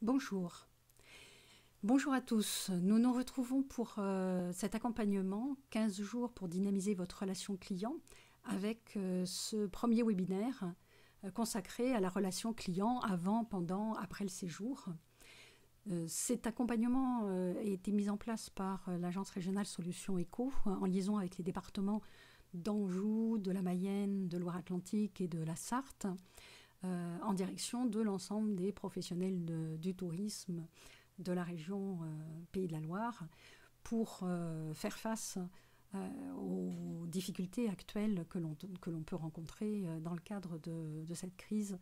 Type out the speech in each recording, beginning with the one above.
Bonjour. Bonjour à tous. Nous nous retrouvons pour cet accompagnement 15 jours pour dynamiser votre relation client avec ce premier webinaire consacré à la relation client avant, pendant, après le séjour. Cet accompagnement a été mis en place par l'Agence régionale Solutions Éco en liaison avec les départements d'Anjou, de la Mayenne, de Loire-Atlantique et de la Sarthe, en direction de l'ensemble des professionnels du tourisme de la région Pays de la Loire pour faire face aux difficultés actuelles que l'on peut rencontrer dans le cadre de cette crise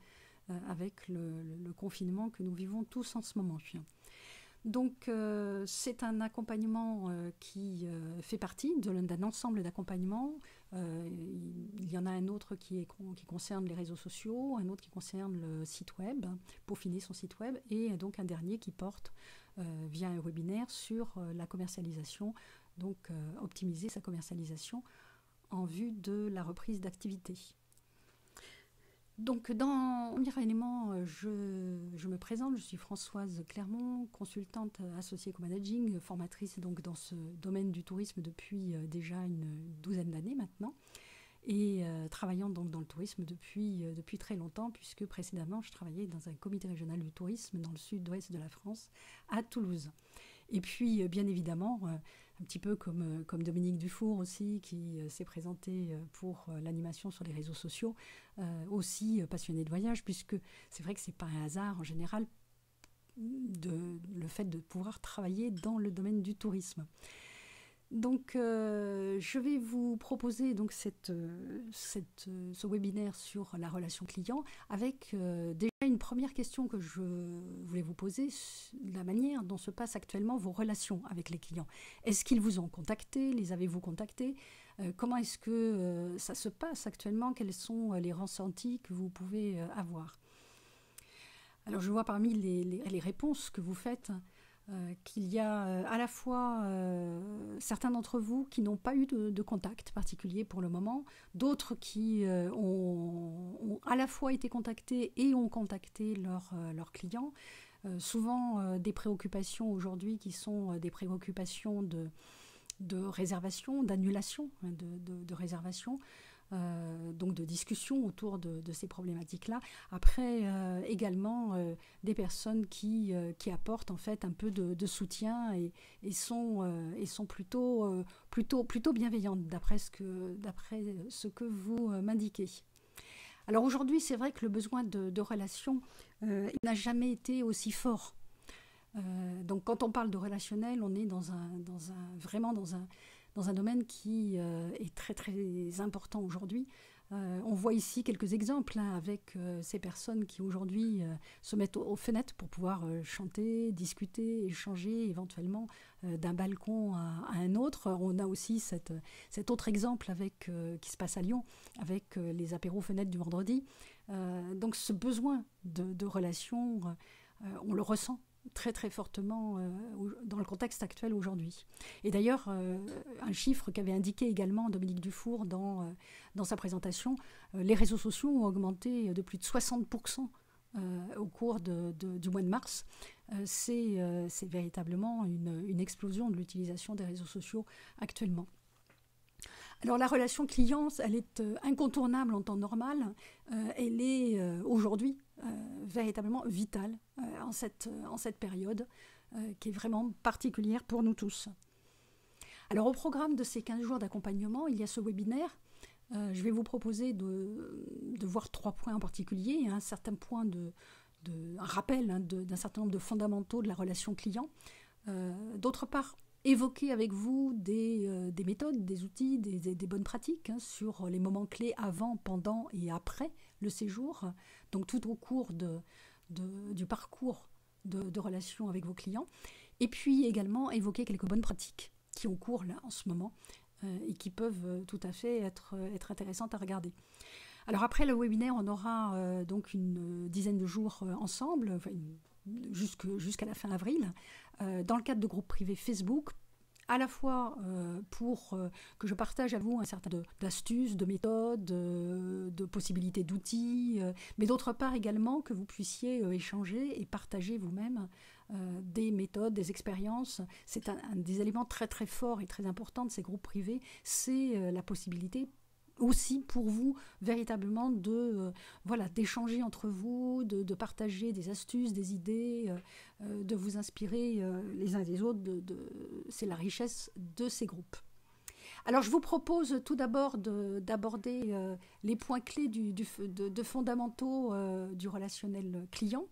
avec le confinement que nous vivons tous en ce moment. Donc c'est un accompagnement qui fait partie d'un ensemble d'accompagnements. Il y en a un autre qui concerne les réseaux sociaux, un autre qui concerne le site web, peaufiner son site web, et donc un dernier qui porte via un webinaire sur la commercialisation, donc optimiser sa commercialisation en vue de la reprise d'activité. Donc, dans le premier élément, je me présente, je suis Françoise Clermont, consultante associée co-managing, formatrice donc dans ce domaine du tourisme depuis déjà une douzaine d'années maintenant, et travaillant donc dans le tourisme depuis très longtemps, puisque précédemment je travaillais dans un comité régional du tourisme dans le sud-ouest de la France, à Toulouse. Et puis, bien évidemment, un petit peu comme Dominique Dufour aussi, qui s'est présenté pour l'animation sur les réseaux sociaux, aussi passionné de voyage, puisque c'est vrai que c'est pas un hasard en général le fait de pouvoir travailler dans le domaine du tourisme. Donc, je vais vous proposer donc ce webinaire sur la relation client avec déjà une première question que je voulais vous poser, la manière dont se passent actuellement vos relations avec les clients. Est-ce qu'ils vous ont contacté? Les avez-vous contactés? Comment est-ce que ça se passe actuellement? Quels sont les ressentis que vous pouvez avoir? Alors, je vois parmi les réponses que vous faites qu'il y a à la fois certains d'entre vous qui n'ont pas eu de contact particulier pour le moment, d'autres qui ont à la fois été contactés et ont contacté leurs clients. Souvent des préoccupations aujourd'hui qui sont des préoccupations de réservation, d'annulation de réservation. Donc de discussion autour de ces problématiques-là. Après, également des personnes qui apportent en fait un peu de soutien et sont plutôt bienveillantes d'après ce que vous m'indiquez. Alors aujourd'hui, c'est vrai que le besoin de relation n'a jamais été aussi fort. Donc quand on parle de relationnel, on est vraiment dans un domaine qui est très très important aujourd'hui. On voit ici quelques exemples avec ces personnes qui aujourd'hui se mettent aux fenêtres pour pouvoir chanter, discuter, échanger éventuellement d'un balcon à un autre. On a aussi cet autre exemple qui se passe à Lyon avec les apéros fenêtres du vendredi. Donc ce besoin de relation, on le ressent très très fortement dans le contexte actuel aujourd'hui. Et d'ailleurs, un chiffre qu'avait indiqué également Dominique Dufour dans sa présentation, les réseaux sociaux ont augmenté de plus de 60% au cours du mois de mars. C'est véritablement une explosion de l'utilisation des réseaux sociaux actuellement. Alors la relation client, elle est incontournable en temps normal. Elle est aujourd'hui véritablement vitale en cette période qui est vraiment particulière pour nous tous. Alors au programme de ces 15 jours d'accompagnement, il y a ce webinaire. Je vais vous proposer de voir 3 points en particulier, un certain point un rappel d'un certain nombre de fondamentaux de la relation client. D'autre part, évoquer avec vous des méthodes, des outils, des bonnes pratiques sur les moments clés avant, pendant et après le séjour, donc tout au cours du parcours de relation avec vos clients. Et puis également évoquer quelques bonnes pratiques qui ont cours là en ce moment et qui peuvent tout à fait être intéressantes à regarder. Alors après le webinaire, on aura donc une dizaine de jours ensemble, enfin, jusqu'à la fin avril, dans le cadre de groupes privés Facebook, à la fois pour que je partage à vous un certain nombre d'astuces, de méthodes, de possibilités d'outils, mais d'autre part également que vous puissiez échanger et partager vous-même des méthodes, des expériences. C'est un des éléments très très forts et très importants de ces groupes privés, c'est la possibilité aussi pour vous véritablement de d'échanger entre vous, de partager des astuces, des idées, de vous inspirer les uns des autres. C'est la richesse de ces groupes. Alors je vous propose tout d'abord d'aborder les points clés de fondamentaux du relationnel client,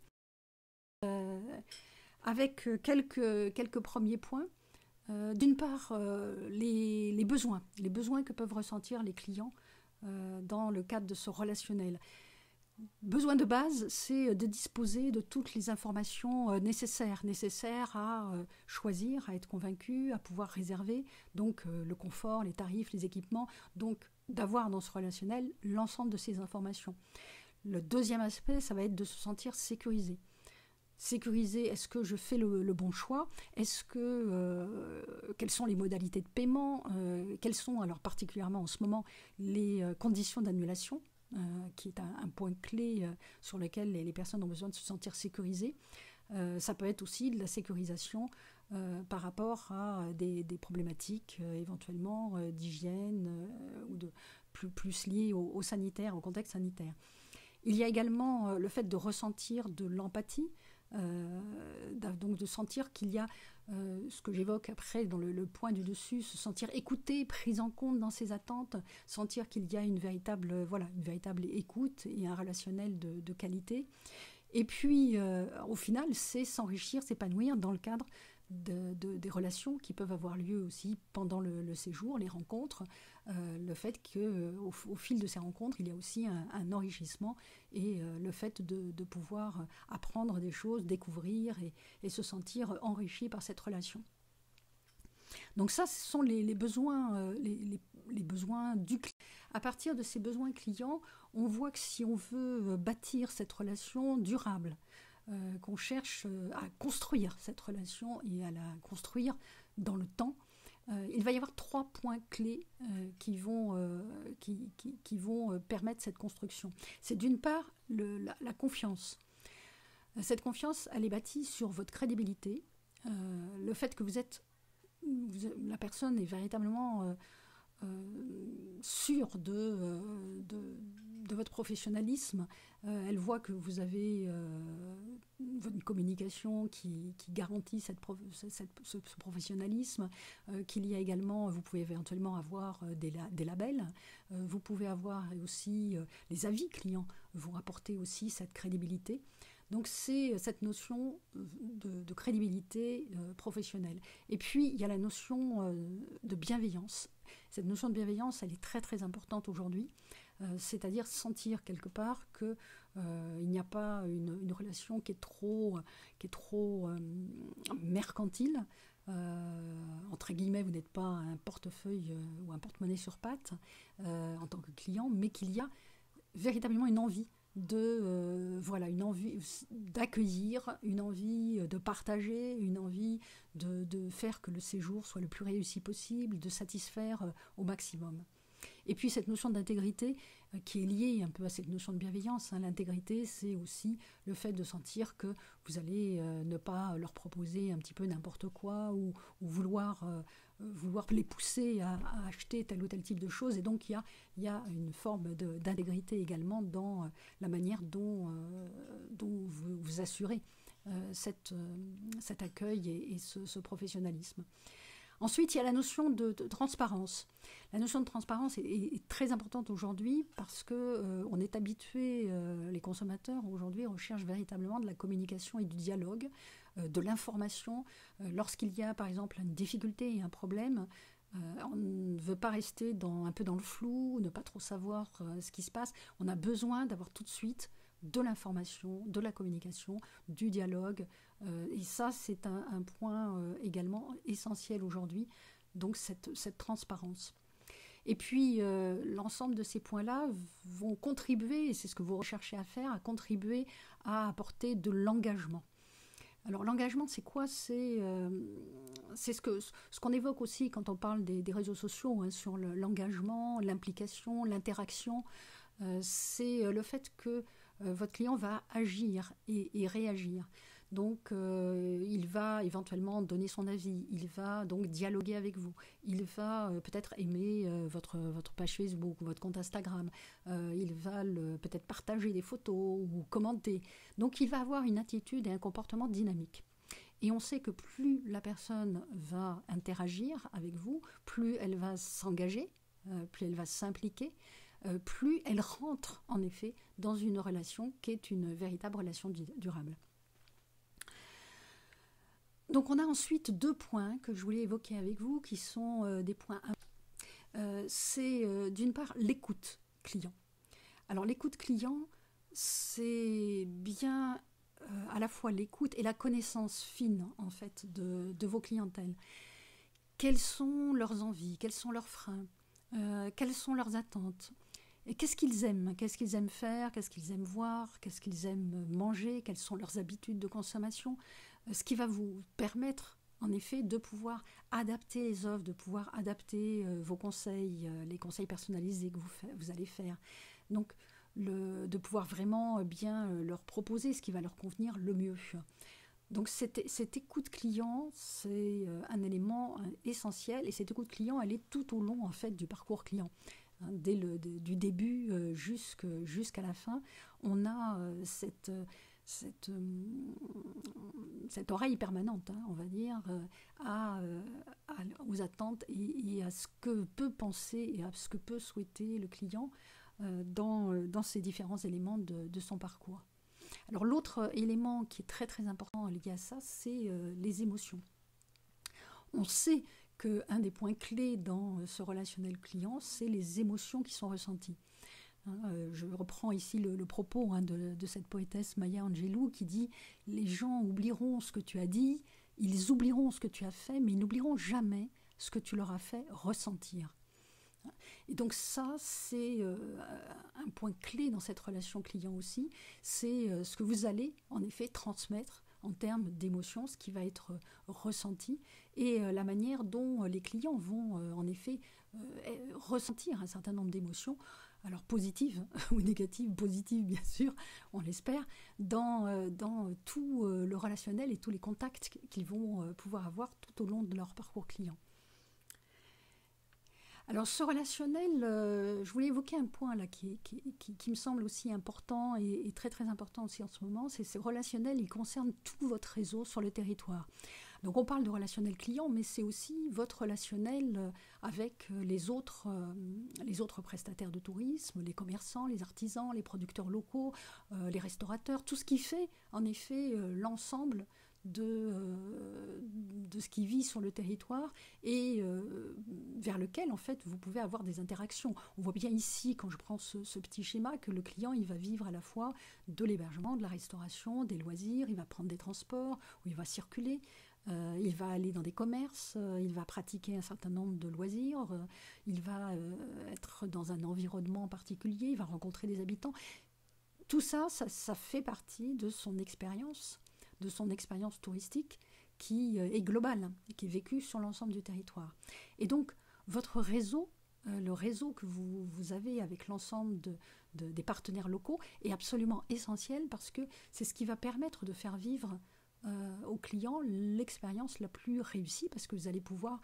avec quelques premiers points. D'une part, les besoins que peuvent ressentir les clients dans le cadre de ce relationnel. Besoin de base, c'est de disposer de toutes les informations nécessaires à choisir, à être convaincu, à pouvoir réserver, donc le confort, les tarifs, les équipements, donc d'avoir dans ce relationnel l'ensemble de ces informations. Le deuxième aspect, ça va être de se sentir sécurisé. Sécuriser, est-ce que je fais le bon choix? Quelles sont les modalités de paiement? Quelles sont, alors particulièrement en ce moment, les conditions d'annulation, qui est un point clé sur lequel les personnes ont besoin de se sentir sécurisées. Ça peut être aussi de la sécurisation par rapport à des problématiques éventuellement d'hygiène ou de plus liées au sanitaire, au contexte sanitaire. Il y a également le fait de ressentir de l'empathie, donc de sentir qu'il y a ce que j'évoque après dans le point du dessus, se sentir écouté, pris en compte dans ses attentes, sentir qu'il y a une véritable écoute et un relationnel de qualité. Et puis, au final, c'est s'enrichir, s'épanouir dans le cadre des relations qui peuvent avoir lieu aussi pendant le séjour, les rencontres, le fait qu'au fil de ces rencontres, il y a aussi un enrichissement et le fait de pouvoir apprendre des choses, découvrir et se sentir enrichi par cette relation. Donc ça, ce sont les besoins, les besoins du client. À partir de ces besoins clients, on voit que si on veut bâtir cette relation durable, qu'on cherche à construire cette relation et à la construire dans le temps, il va y avoir 3 points clés qui vont permettre cette construction. C'est d'une part la confiance. Cette confiance, elle est bâtie sur votre crédibilité, le fait que la personne est véritablement sûre de votre professionnalisme. Elle voit que vous avez une communication qui garantit ce professionnalisme, qu'il y a également, vous pouvez éventuellement avoir des labels, vous pouvez avoir aussi les avis clients, vous rapportez aussi cette crédibilité. Donc c'est cette notion de crédibilité professionnelle. Et puis il y a la notion de bienveillance. Cette notion de bienveillance, elle est très très importante aujourd'hui, c'est-à-dire sentir quelque part que il n'y a pas une relation qui est trop mercantile. Entre guillemets, vous n'êtes pas un portefeuille ou un porte-monnaie sur pattes en tant que client, mais qu'il y a véritablement une envie une envie d'accueillir, une envie de partager, une envie de faire que le séjour soit le plus réussi possible, de satisfaire au maximum. Et puis cette notion d'intégrité qui est liée un peu à cette notion de bienveillance. L'intégrité, c'est aussi le fait de sentir que vous allez ne pas leur proposer un petit peu n'importe quoi ou vouloir les pousser à acheter tel ou tel type de choses. Et donc il y a une forme d'intégrité également dans la manière dont vous assurez cet accueil et ce professionnalisme. Ensuite, il y a la notion de transparence. La notion de transparence est très importante aujourd'hui parce qu'on est habitué, les consommateurs aujourd'hui recherchent véritablement de la communication et du dialogue, de l'information. Lorsqu'il y a par exemple une difficulté et un problème, on ne veut pas rester un peu dans le flou, ne pas trop savoir ce qui se passe. On a besoin d'avoir tout de suite de l'information, de la communication, du dialogue. Et ça, c'est un point également essentiel aujourd'hui, donc cette transparence. Et puis, l'ensemble de ces points-là vont contribuer, et c'est ce que vous recherchez à faire, à contribuer à apporter de l'engagement. Alors l'engagement, c'est quoi? C'est ce qu'on évoque aussi quand on parle des réseaux sociaux, hein, sur l'engagement, l'implication, l'interaction. C'est le fait que votre client va agir et réagir. Donc, il va éventuellement donner son avis, il va donc dialoguer avec vous, il va peut-être aimer votre page Facebook ou votre compte Instagram, il va peut-être partager des photos ou commenter. Donc, il va avoir une attitude et un comportement dynamique. Et on sait que plus la personne va interagir avec vous, plus elle va s'engager, plus elle va s'impliquer, plus elle rentre en effet dans une relation qui est une véritable relation durable. Donc on a ensuite 2 points que je voulais évoquer avec vous qui sont des points. C'est d'une part l'écoute client. Alors l'écoute client, c'est bien à la fois l'écoute et la connaissance fine en fait de vos clientèles. Quelles sont leurs envies, quels sont leurs freins, quelles sont leurs attentes, et qu'est-ce qu'ils aiment faire, qu'est-ce qu'ils aiment voir, qu'est-ce qu'ils aiment manger, quelles sont leurs habitudes de consommation, ce qui va vous permettre en effet de pouvoir adapter les offres, de pouvoir adapter vos conseils, les conseils personnalisés que vous allez faire. Donc de pouvoir vraiment bien leur proposer ce qui va leur convenir le mieux. Donc cette écoute client, c'est un élément essentiel, et cette écoute client, elle est tout au long en fait du parcours client. Du début jusqu'à la fin, on a cette oreille permanente, hein, on va dire, aux attentes et à ce que peut penser et à ce que peut souhaiter le client dans ces différents éléments de son parcours. Alors l'autre élément qui est très très important lié à ça, c'est les émotions. On sait qu'un des points clés dans ce relationnel client, c'est les émotions qui sont ressenties. Je reprends ici le propos de cette poétesse Maya Angelou qui dit « Les gens oublieront ce que tu as dit, ils oublieront ce que tu as fait, mais ils n'oublieront jamais ce que tu leur as fait ressentir. » Et donc ça, c'est un point clé dans cette relation client aussi, c'est ce que vous allez en effet transmettre en termes d'émotions, ce qui va être ressenti, et la manière dont les clients vont en effet ressentir un certain nombre d'émotions, alors positives ou négatives, positives bien sûr, on l'espère, dans tout le relationnel et tous les contacts qu'ils vont pouvoir avoir tout au long de leur parcours client. Alors ce relationnel, je voulais évoquer un point là qui me semble aussi important et très très important aussi en ce moment, c'est ce relationnel, il concerne tout votre réseau sur le territoire. Donc on parle de relationnel client, mais c'est aussi votre relationnel avec les autres prestataires de tourisme, les commerçants, les artisans, les producteurs locaux, les restaurateurs, tout ce qui fait en effet l'ensemble de ce qui vit sur le territoire et vers lequel en fait vous pouvez avoir des interactions. On voit bien ici, quand je prends ce petit schéma, que le client il va vivre à la fois de l'hébergement, de la restauration, des loisirs, il va prendre des transports, où il va circuler, il va aller dans des commerces, il va pratiquer un certain nombre de loisirs, il va être dans un environnement particulier, il va rencontrer des habitants. Tout ça, ça fait partie de son expérience touristique qui est globale, qui est vécue sur l'ensemble du territoire. Et donc, votre réseau, le réseau que vous avez avec l'ensemble des partenaires locaux est absolument essentiel parce que c'est ce qui va permettre de faire vivre aux clients l'expérience la plus réussie parce que vous allez pouvoir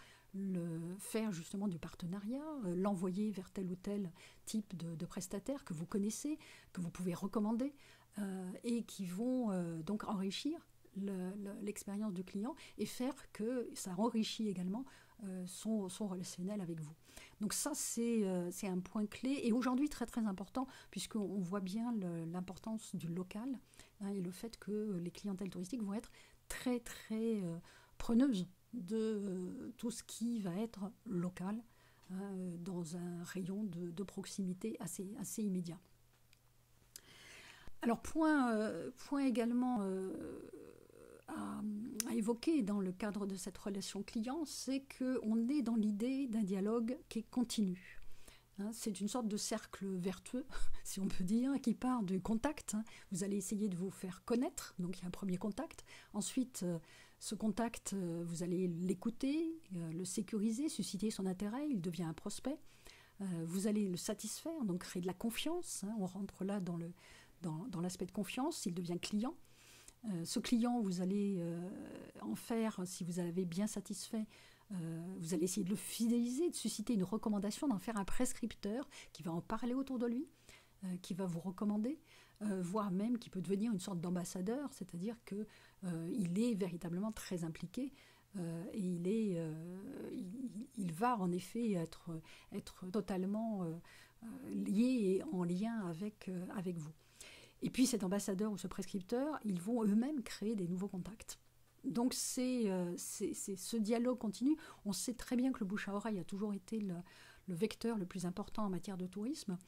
faire justement du partenariat, l'envoyer vers tel ou tel type de prestataire que vous connaissez, que vous pouvez recommander et qui vont donc enrichir l'expérience du client et faire que ça enrichit également son relationnel avec vous. Donc ça, c'est un point clé et aujourd'hui très très important puisqu'on voit bien l'importance du local et le fait que les clientèles touristiques vont être très très preneuses de tout ce qui va être local dans un rayon de proximité assez immédiat. Alors point également à évoquer dans le cadre de cette relation client, c'est qu'on est dans l'idée d'un dialogue qui est continu. Hein, c'est une sorte de cercle vertueux, si on peut dire, qui part du contact. Hein. Vous allez essayer de vous faire connaître, donc il y a un premier contact. Ensuite, ce contact, vous allez l'écouter, le sécuriser, susciter son intérêt, il devient un prospect. Vous allez le satisfaire, donc créer de la confiance. Hein. On rentre là dans l'aspect de confiance, il devient client. Ce client, vous allez en faire, si vous avez bien satisfait, vous allez essayer de le fidéliser, de susciter une recommandation, d'en faire un prescripteur qui va en parler autour de lui, qui va vous recommander, voire même qui peut devenir une sorte d'ambassadeur, c'est-à-dire qu'il est véritablement très impliqué et il va en effet être totalement lié et en lien avec vous. Et puis cet ambassadeur ou ce prescripteur, ils vont eux-mêmes créer des nouveaux contacts. Donc c'est ce dialogue continu. On sait très bien que le bouche à oreille a toujours été le vecteur le plus important en matière de tourisme.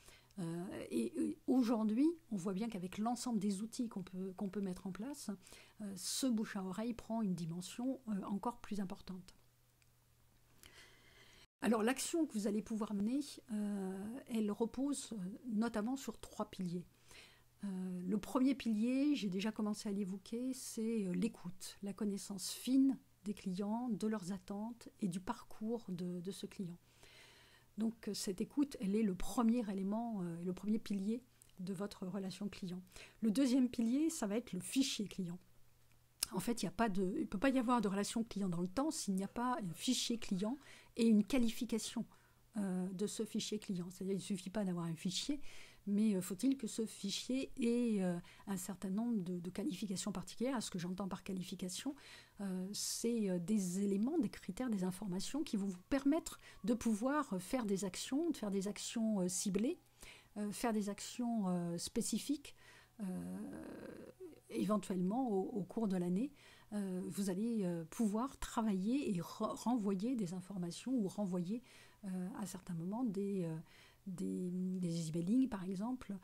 Et aujourd'hui, on voit bien qu'avec l'ensemble des outils qu'on peut mettre en place, ce bouche à oreille prend une dimension encore plus importante. Alors l'action que vous allez pouvoir mener, elle repose notamment sur 3 piliers. Le premier pilier, j'ai déjà commencé à l'évoquer, c'est l'écoute, la connaissance fine des clients, de leurs attentes et du parcours de ce client. Donc cette écoute, elle est le premier élément, le premier pilier de votre relation client. Le deuxième pilier, ça va être le fichier client. En fait, il ne peut pas y avoir de relation client dans le temps s'il n'y a pas un fichier client et une qualification de ce fichier client. C'est-à-dire qu'il ne suffit pas d'avoir un fichier, mais faut-il que ce fichier ait un certain nombre de qualifications particulières. Ce que j'entends par qualification, c'est des éléments, des critères, des informations qui vont vous permettre de pouvoir faire des actions, de faire des actions ciblées, faire des actions spécifiques, éventuellement au cours de l'année. Vous allez pouvoir travailler et renvoyer des informations ou renvoyer à certains moments des emailing par exemple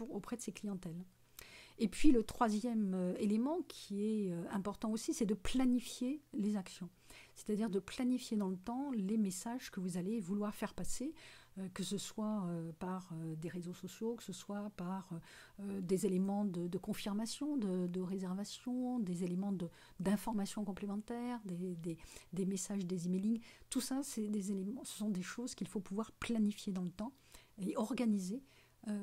auprès de ces clientèles. Et puis le troisième élément qui est important aussi, c'est de planifier les actions. C'est-à-dire de planifier dans le temps les messages que vous allez vouloir faire passer, que ce soit par des réseaux sociaux, que ce soit par des éléments de confirmation, de réservation, des éléments d'information complémentaires, des messages, des emailing. Tout ça, ce sont des choses qu'il faut pouvoir planifier dans le temps et organiser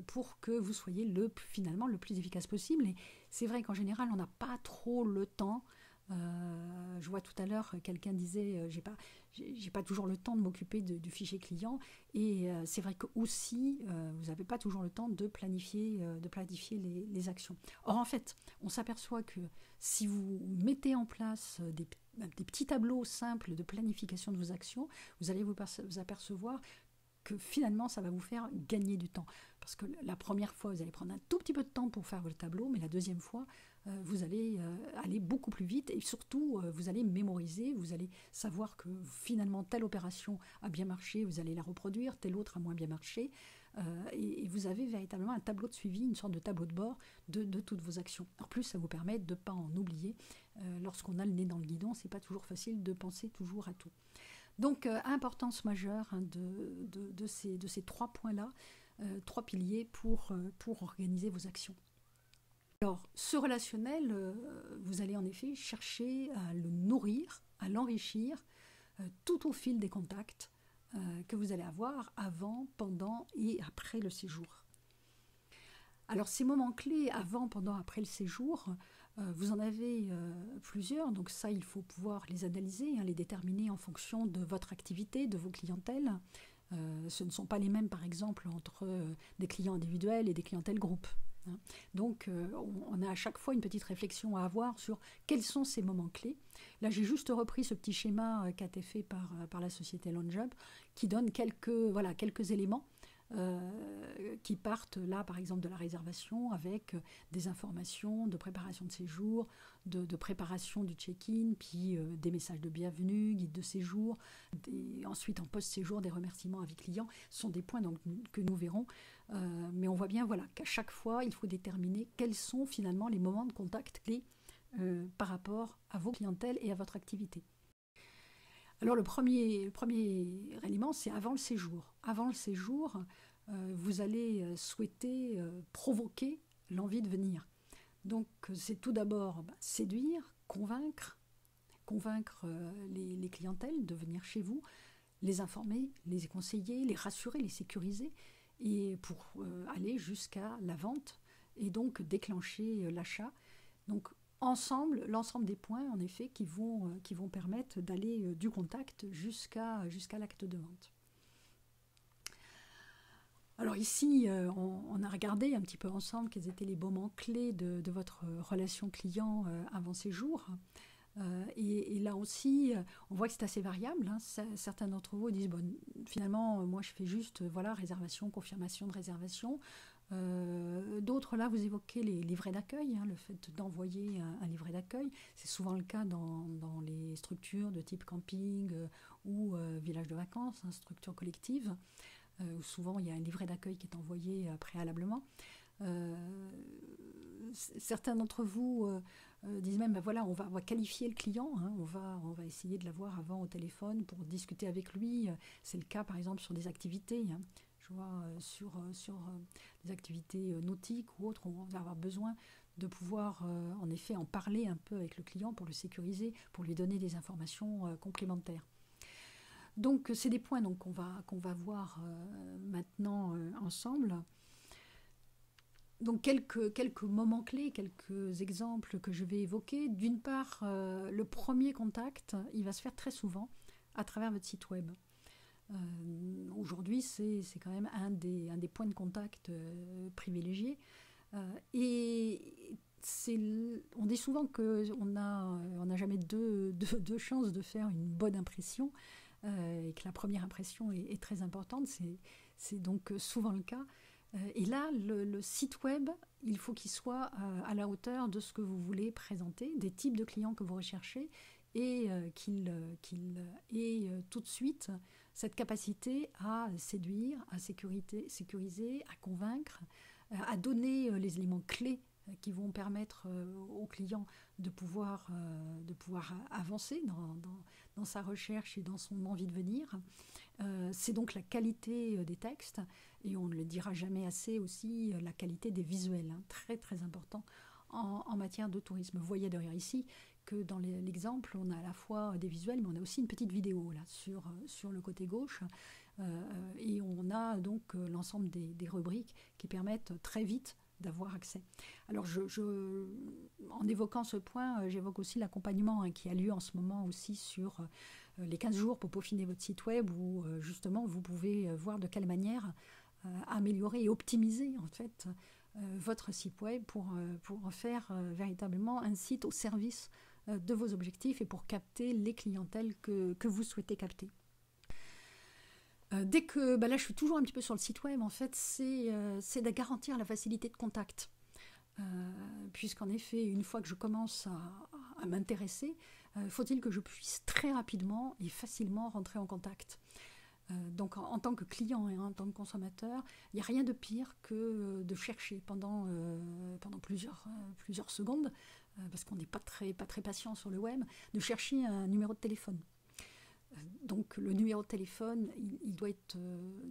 pour que vous soyez finalement le plus efficace possible. Et c'est vrai qu'en général, on n'a pas trop le temps. Je vois tout à l'heure, quelqu'un disait j'ai pas toujours le temps de m'occuper du fichier client. Et c'est vrai que aussi, vous n'avez pas toujours le temps de planifier les actions. Or, en fait, on s'aperçoit que si vous mettez en place des petits tableaux simples de planification de vos actions, vous allez vous apercevoir que finalement, ça va vous faire gagner du temps. Parce que la première fois, vous allez prendre un tout petit peu de temps pour faire votre tableau, mais la deuxième fois, vous allez aller beaucoup plus vite et surtout, vous allez mémoriser, vous allez savoir que finalement, telle opération a bien marché, vous allez la reproduire, telle autre a moins bien marché. Et vous avez véritablement un tableau de suivi, une sorte de tableau de bord de toutes vos actions. En plus, ça vous permet de ne pas en oublier. Lorsqu'on a le nez dans le guidon, c'est pas toujours facile de penser toujours à tout. Donc, importance majeure de ces 3 points-là, 3 piliers pour organiser vos actions. Alors, ce relationnel, vous allez en effet chercher à le nourrir, à l'enrichir tout au fil des contacts que vous allez avoir avant, pendant et après le séjour. Alors, ces moments clés avant, pendant, après le séjour, vous en avez plusieurs, donc ça, il faut pouvoir les analyser, les déterminer en fonction de votre activité, de vos clientèles. Ce ne sont pas les mêmes, par exemple, entre des clients individuels et des clientèles groupes. Donc, on a à chaque fois une petite réflexion à avoir sur quels sont ces moments clés. Là, j'ai juste repris ce petit schéma qui a été fait par la société LoungeUp, qui donne quelques éléments qui partent là, par exemple, de la réservation avec des informations de préparation de séjour, de préparation du check-in, puis des messages de bienvenue, guide de séjour, ensuite en post-séjour, des remerciements à vie client. Ce sont des points donc, que nous verrons, mais on voit bien qu'à chaque fois, il faut déterminer quels sont finalement les moments de contact clés par rapport à vos clientèles et à votre activité. Alors le premier élément, c'est avant le séjour. Avant le séjour, vous allez souhaiter provoquer l'envie de venir. Donc c'est tout d'abord séduire, convaincre les clientèles de venir chez vous, les informer, les conseiller, les rassurer, les sécuriser, et pour aller jusqu'à la vente et donc déclencher l'achat. Donc ensemble, l'ensemble des points en effet qui vont permettre d'aller du contact jusqu'à l'acte de vente. Alors ici, on a regardé un petit peu ensemble quels étaient les moments clés de votre relation client avant séjour. Et là aussi, on voit que c'est assez variable. Hein. Certains d'entre vous disent, bon, finalement, moi je fais juste réservation, confirmation de réservation. D'autres, là, vous évoquez les livrets d'accueil, hein, le fait d'envoyer un livret d'accueil. C'est souvent le cas dans les structures de type camping ou village de vacances, hein, structures collectives, où souvent il y a un livret d'accueil qui est envoyé préalablement. Certains d'entre vous disent même, ben voilà, on va qualifier le client, hein, on va essayer de l'avoir avant au téléphone pour discuter avec lui. C'est le cas par exemple sur des activités. Hein. Je vois sur des activités nautiques ou autres, on va avoir besoin de pouvoir en effet en parler un peu avec le client pour le sécuriser, pour lui donner des informations complémentaires. Donc c'est des points donc, qu'on va voir maintenant ensemble. Donc quelques moments clés, quelques exemples que je vais évoquer. D'une part, le premier contact, il va se faire très souvent à travers votre site web. Aujourd'hui, c'est quand même un des points de contact privilégiés. Et on dit souvent qu'on n'a jamais deux chances de faire une bonne impression et que la première impression est très importante. C'est donc souvent le cas. Et là, le site web, il faut qu'il soit à la hauteur de ce que vous voulez présenter, des types de clients que vous recherchez, et qu'il ait tout de suite cette capacité à séduire, à sécuriser, à convaincre, à donner les éléments clés qui vont permettre au client de pouvoir avancer dans sa recherche et dans son envie de venir. C'est donc la qualité des textes, et on ne le dira jamais assez aussi, la qualité des visuels, hein, très très important en matière de tourisme. Vous voyez derrière ici que dans l'exemple, on a à la fois des visuels, mais on a aussi une petite vidéo là, sur le côté gauche, et on a donc l'ensemble des rubriques qui permettent très vite d'avoir accès. Alors, en évoquant ce point, j'évoque aussi l'accompagnement qui a lieu en ce moment aussi sur les 15 jours pour peaufiner votre site web, où justement vous pouvez voir de quelle manière améliorer et optimiser en fait votre site web pour en faire véritablement un site au service de vos objectifs et pour capter les clientèles que vous souhaitez capter. Dès que, là je suis toujours un petit peu sur le site web, en fait, c'est de garantir la facilité de contact. Puisqu'en effet, une fois que je commence à m'intéresser, faut-il que je puisse très rapidement et facilement rentrer en contact. Donc en tant que client et en tant que consommateur, il n'y a rien de pire que de chercher pendant plusieurs secondes, parce qu'on n'est pas très patient sur le web, de chercher un numéro de téléphone. Donc le numéro de téléphone, il doit être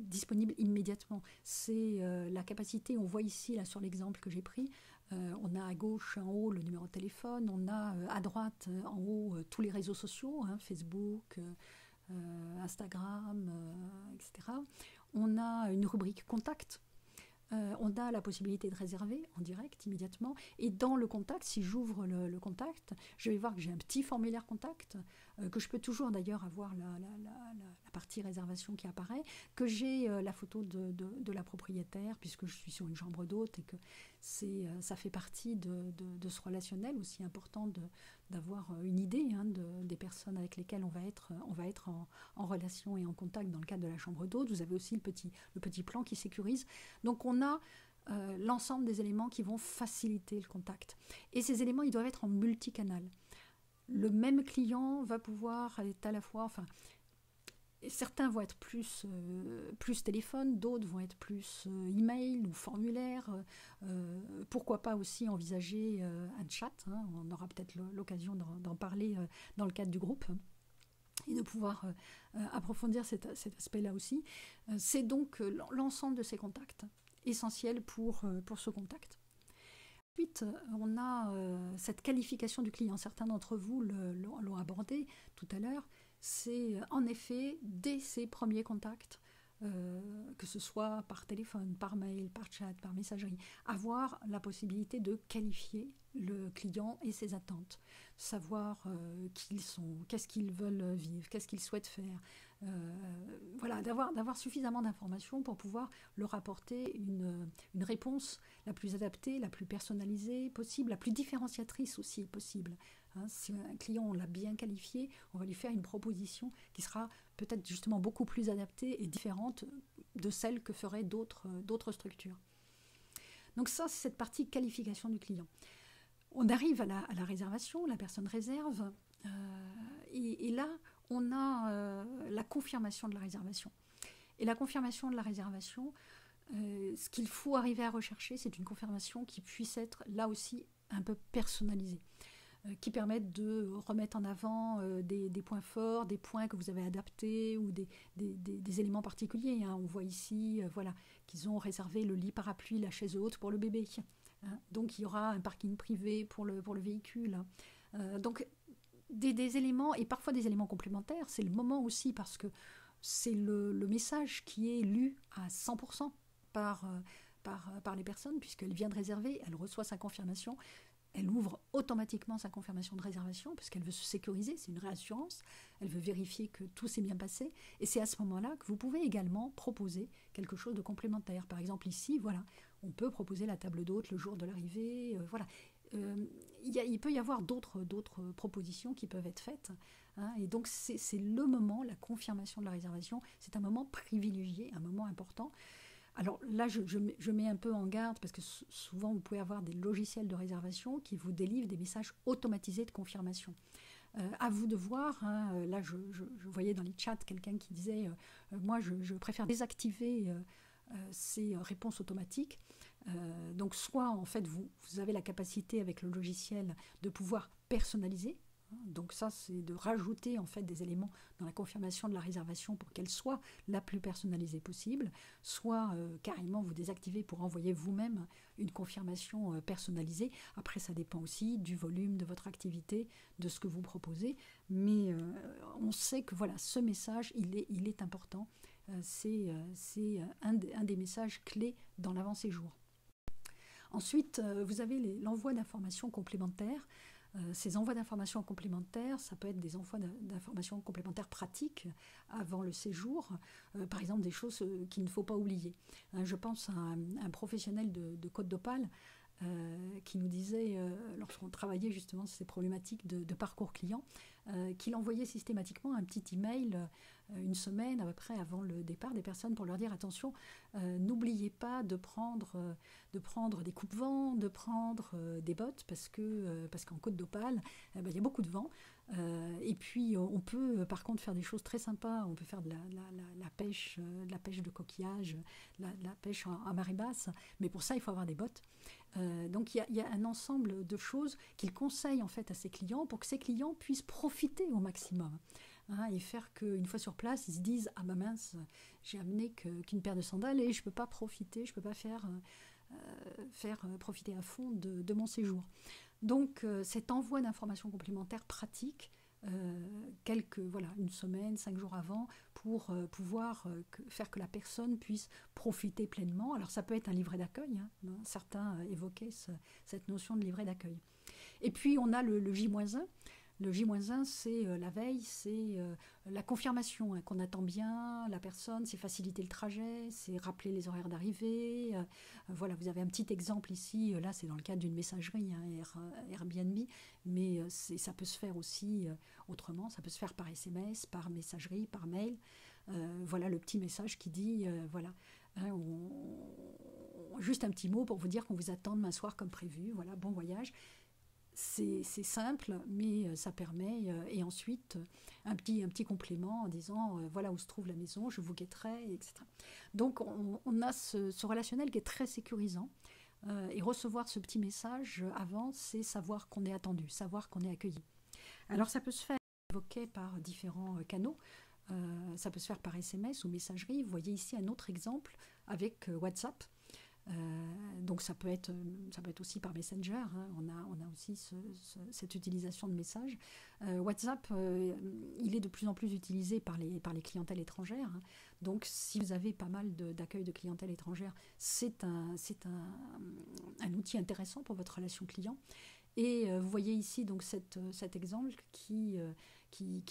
disponible immédiatement. C'est la capacité, on voit ici là, sur l'exemple que j'ai pris, on a à gauche en haut le numéro de téléphone, on a à droite en haut tous les réseaux sociaux, hein, Facebook, Instagram, etc. On a une rubrique contact. On a la possibilité de réserver en direct immédiatement, et dans le contact, si j'ouvre le contact, je vais voir que j'ai un petit formulaire contact, que je peux toujours d'ailleurs avoir la partie réservation qui apparaît, que j'ai la photo de la propriétaire puisque je suis sur une chambre d'hôte, et que ça fait partie de ce relationnel aussi important d'avoir une idée des personnes avec lesquelles on va être en relation et en contact dans le cadre de la chambre d'hôte. Vous avez aussi le petit plan qui sécurise. Donc on a l'ensemble des éléments qui vont faciliter le contact. Et ces éléments, ils doivent être en multicanal. Le même client va pouvoir être à la fois... certains vont être plus téléphone, d'autres vont être plus email ou formulaire. Pourquoi pas aussi envisager un chat, hein, on aura peut-être l'occasion d'en parler dans le cadre du groupe. et de pouvoir approfondir cet aspect-là aussi. C'est donc l'ensemble de ces contacts essentiels pour ce contact. Ensuite, on a cette qualification du client. Certains d'entre vous l'ont abordé tout à l'heure. C'est en effet, dès ces premiers contacts, que ce soit par téléphone, par mail, par chat, par messagerie, avoir la possibilité de qualifier le client et ses attentes, savoir qui ils sont, qu'est-ce qu'ils veulent vivre, qu'est-ce qu'ils souhaitent faire, voilà, d'avoir suffisamment d'informations pour pouvoir leur apporter une réponse la plus adaptée, la plus personnalisée possible, la plus différenciatrice aussi possible. Hein, si un client, on l'a bien qualifié, on va lui faire une proposition qui sera peut-être justement beaucoup plus adaptée et différente de celle que feraient d'autres structures. Donc ça, c'est cette partie qualification du client. On arrive à la réservation, la personne réserve, et là, on a la confirmation de la réservation. Et la confirmation de la réservation, ce qu'il faut arriver à rechercher, c'est une confirmation qui puisse être, là aussi, un peu personnalisée, qui permettent de remettre en avant des points forts, des points que vous avez adaptés ou des éléments particuliers. Hein. On voit ici voilà, qu'ils ont réservé le lit parapluie, la chaise haute pour le bébé. Hein. Donc il y aura un parking privé pour le véhicule. Donc des éléments, et parfois des éléments complémentaires, c'est le moment aussi parce que c'est le message qui est lu à 100% par les personnes, puisqu'elle vient de réserver, elle reçoit sa confirmation. Elle ouvre automatiquement sa confirmation de réservation parce qu'elle veut se sécuriser, c'est une réassurance, elle veut vérifier que tout s'est bien passé, et c'est à ce moment-là que vous pouvez également proposer quelque chose de complémentaire. Par exemple ici, voilà, on peut proposer la table d'hôte le jour de l'arrivée, voilà. Il peut y avoir d'autres propositions qui peuvent être faites, hein, et donc c'est le moment, la confirmation de la réservation, c'est un moment privilégié, un moment important. Alors là, je mets un peu en garde parce que souvent, vous pouvez avoir des logiciels de réservation qui vous délivrent des messages automatisés de confirmation. À vous de voir, hein, là je voyais dans les chats quelqu'un qui disait moi je préfère désactiver ces réponses automatiques. Donc soit en fait vous avez la capacité avec le logiciel de pouvoir personnaliser. Donc ça, c'est de rajouter en fait des éléments dans la confirmation de la réservation pour qu'elle soit la plus personnalisée possible, soit carrément vous désactiver pour envoyer vous-même une confirmation personnalisée. Après, ça dépend aussi du volume de votre activité, de ce que vous proposez, mais on sait que voilà, ce message, il est important. C'est un des messages clés dans l'avant-séjour. Ensuite, vous avez l'envoi d'informations complémentaires. Ces envois d'informations complémentaires, ça peut être des envois d'informations complémentaires pratiques avant le séjour, par exemple des choses qu'il ne faut pas oublier. Je pense à un professionnel de Côte d'Opale qui nous disait, lorsqu'on travaillait justement sur ces problématiques de parcours client, qu'il envoyait systématiquement un petit email une semaine à peu près avant le départ des personnes pour leur dire attention, n'oubliez pas de prendre des coupe-vents, de prendre des bottes parce qu'en Côte d'Opale, il y a beaucoup de vent. Et puis on peut par contre faire des choses très sympas. On peut faire de la pêche de coquillage, de la pêche à marée basse, mais pour ça il faut avoir des bottes. Donc il y a un ensemble de choses qu'il conseille en fait à ses clients pour que ses clients puissent profiter au maximum, hein, et faire qu'une fois sur place ils se disent ah bah mince, j'ai amené qu'une paire de sandales et je peux pas profiter, je peux pas faire profiter à fond de mon séjour. Donc cet envoi d'informations complémentaires pratiques, une semaine, 5 jours avant, pour pouvoir faire que la personne puisse profiter pleinement. Alors ça peut être un livret d'accueil, hein, certains évoquaient cette notion de livret d'accueil. Et puis on a le J-1. Le J-1, c'est la veille, c'est la confirmation, hein, qu'on attend bien la personne, c'est faciliter le trajet, c'est rappeler les horaires d'arrivée. Voilà, vous avez un petit exemple ici, là c'est dans le cadre d'une messagerie, hein, Airbnb, mais ça peut se faire aussi autrement, ça peut se faire par SMS, par messagerie, par mail. Voilà le petit message qui dit, voilà, hein, juste un petit mot pour vous dire qu'on vous attend demain soir comme prévu, voilà, bon voyage. C'est simple, mais ça permet, et ensuite un petit complément en disant voilà où se trouve la maison, je vous guetterai, etc. Donc on a ce relationnel qui est très sécurisant, et recevoir ce petit message avant, c'est savoir qu'on est attendu, savoir qu'on est accueilli. Alors ça peut se faire évoqué par différents canaux. Ça peut se faire par SMS ou messagerie. Vous voyez ici un autre exemple avec WhatsApp. Donc ça peut être aussi par Messenger, hein. On a aussi cette utilisation de messages. WhatsApp, il est de plus en plus utilisé par les clientèles étrangères, hein. Donc si vous avez pas mal d'accueil de clientèle étrangère, c'est un outil intéressant pour votre relation client. Et vous voyez ici donc cet exemple qui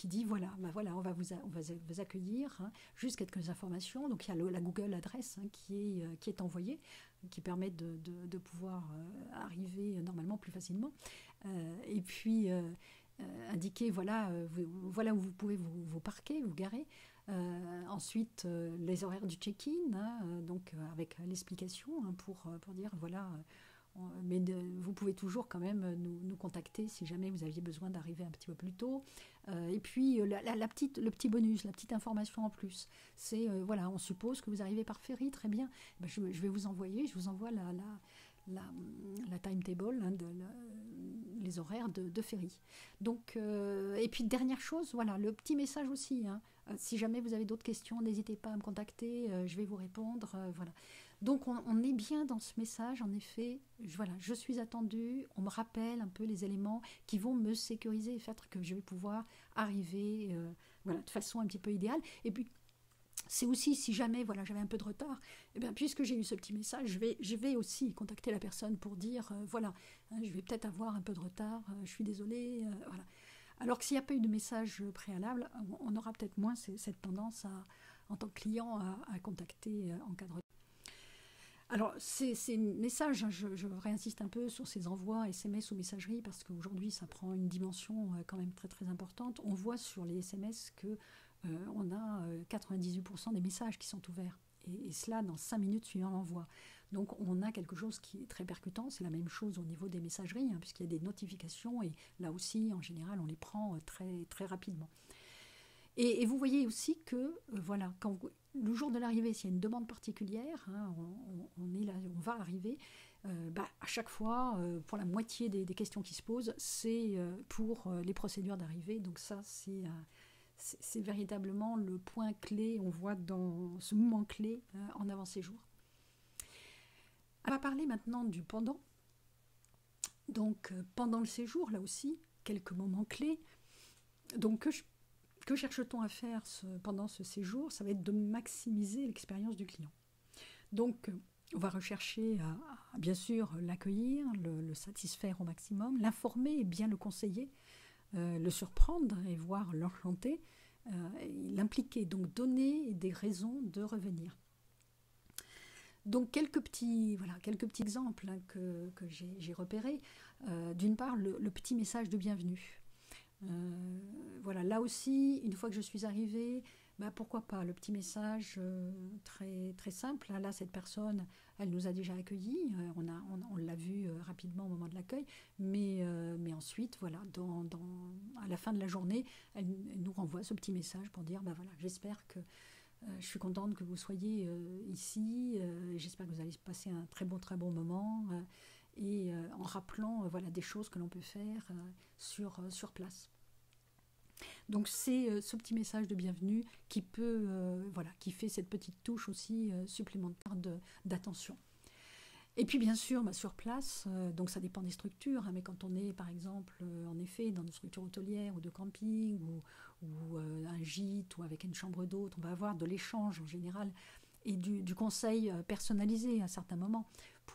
dit voilà, on va vous accueillir, hein, juste quelques informations. Donc il y a la Google adresse, hein, qui est envoyée, qui permet de pouvoir arriver normalement plus facilement. Et puis indiquer voilà où vous pouvez vous parquer, vous garer. Ensuite, les horaires du check-in, hein, donc avec l'explication, hein, pour dire voilà. Mais vous pouvez toujours quand même nous contacter si jamais vous aviez besoin d'arriver un petit peu plus tôt. Et puis le petit bonus, la petite information en plus, c'est voilà, on suppose que vous arrivez par ferry, très bien. Ben, je vais vous envoie la timetable, hein, les horaires de ferry. Donc, et puis dernière chose, voilà, le petit message aussi, hein. Si jamais vous avez d'autres questions, n'hésitez pas à me contacter, je vais vous répondre, voilà. Donc on est bien dans ce message, en effet, voilà, je suis attendue, on me rappelle un peu les éléments qui vont me sécuriser et faire que je vais pouvoir arriver voilà, de façon un petit peu idéale. Et puis c'est aussi, si jamais voilà, j'avais un peu de retard, eh bien, puisque j'ai eu ce petit message, je vais aussi contacter la personne pour dire voilà, hein, je vais peut-être avoir un peu de retard, je suis désolée, voilà. Alors que s'il n'y a pas eu de message préalable, on aura peut-être moins cette tendance en tant que client à contacter en cas de retard. Alors, ces messages, hein, je réinsiste un peu sur ces envois SMS ou messagerie parce qu'aujourd'hui, ça prend une dimension quand même très très importante. On voit sur les SMS que on a 98% des messages qui sont ouverts. Et cela dans 5 minutes suivant l'envoi. Donc on a quelque chose qui est très percutant. C'est la même chose au niveau des messageries, hein, puisqu'il y a des notifications et là aussi, en général, on les prend très, très rapidement. Et vous voyez aussi que, voilà, le jour de l'arrivée, s'il y a une demande particulière, hein, on est là, on va arriver, à chaque fois, pour la moitié des questions qui se posent, c'est pour les procédures d'arrivée. Donc ça, c'est véritablement le point clé, on voit dans ce moment clé en avant-séjour. On va parler maintenant du pendant. Donc pendant le séjour, là aussi, quelques moments clés. Donc que cherche-t-on à faire pendant ce séjour? Ça va être de maximiser l'expérience du client. Donc, on va rechercher à bien sûr l'accueillir, le satisfaire au maximum, l'informer et bien le conseiller, le surprendre et voir l'enchanter, l'impliquer, donc donner des raisons de revenir. Donc quelques petits exemples, hein, que j'ai repérés. D'une part, le petit message de bienvenue. Voilà, là aussi, une fois que je suis arrivée, pourquoi pas le petit message très, très simple. Là, cette personne, elle nous a déjà accueillis, on l'a vu rapidement au moment de l'accueil, mais ensuite, voilà, à la fin de la journée, elle nous renvoie ce petit message pour dire, voilà, j'espère que je suis contente que vous soyez ici, j'espère que vous allez passer un très bon moment, et en rappelant voilà, des choses que l'on peut faire sur place. Donc c'est ce petit message de bienvenue qui peut, qui fait cette petite touche aussi supplémentaire d'attention. Et puis bien sûr, sur place, donc ça dépend des structures, hein, mais quand on est par exemple, en effet, dans une structure hôtelière ou de camping ou un gîte ou avec une chambre d'hôte, on va avoir de l'échange en général et du conseil personnalisé à certains moments.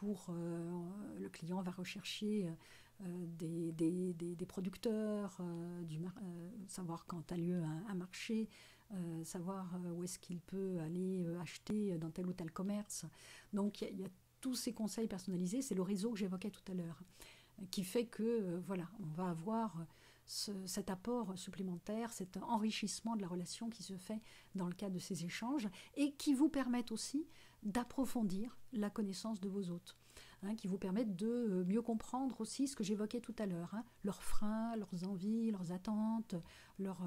Le client va rechercher des producteurs, savoir quand a lieu un marché, savoir où est-ce qu'il peut aller acheter dans tel ou tel commerce. Donc il y a tous ces conseils personnalisés, c'est le réseau que j'évoquais tout à l'heure, qui fait que on va avoir cet apport supplémentaire, cet enrichissement de la relation qui se fait dans le cadre de ces échanges et qui vous permettent aussi d'approfondir la connaissance de vos hôtes, hein, qui vous permettent de mieux comprendre aussi ce que j'évoquais tout à l'heure, hein, leurs freins, leurs envies, leurs attentes, leur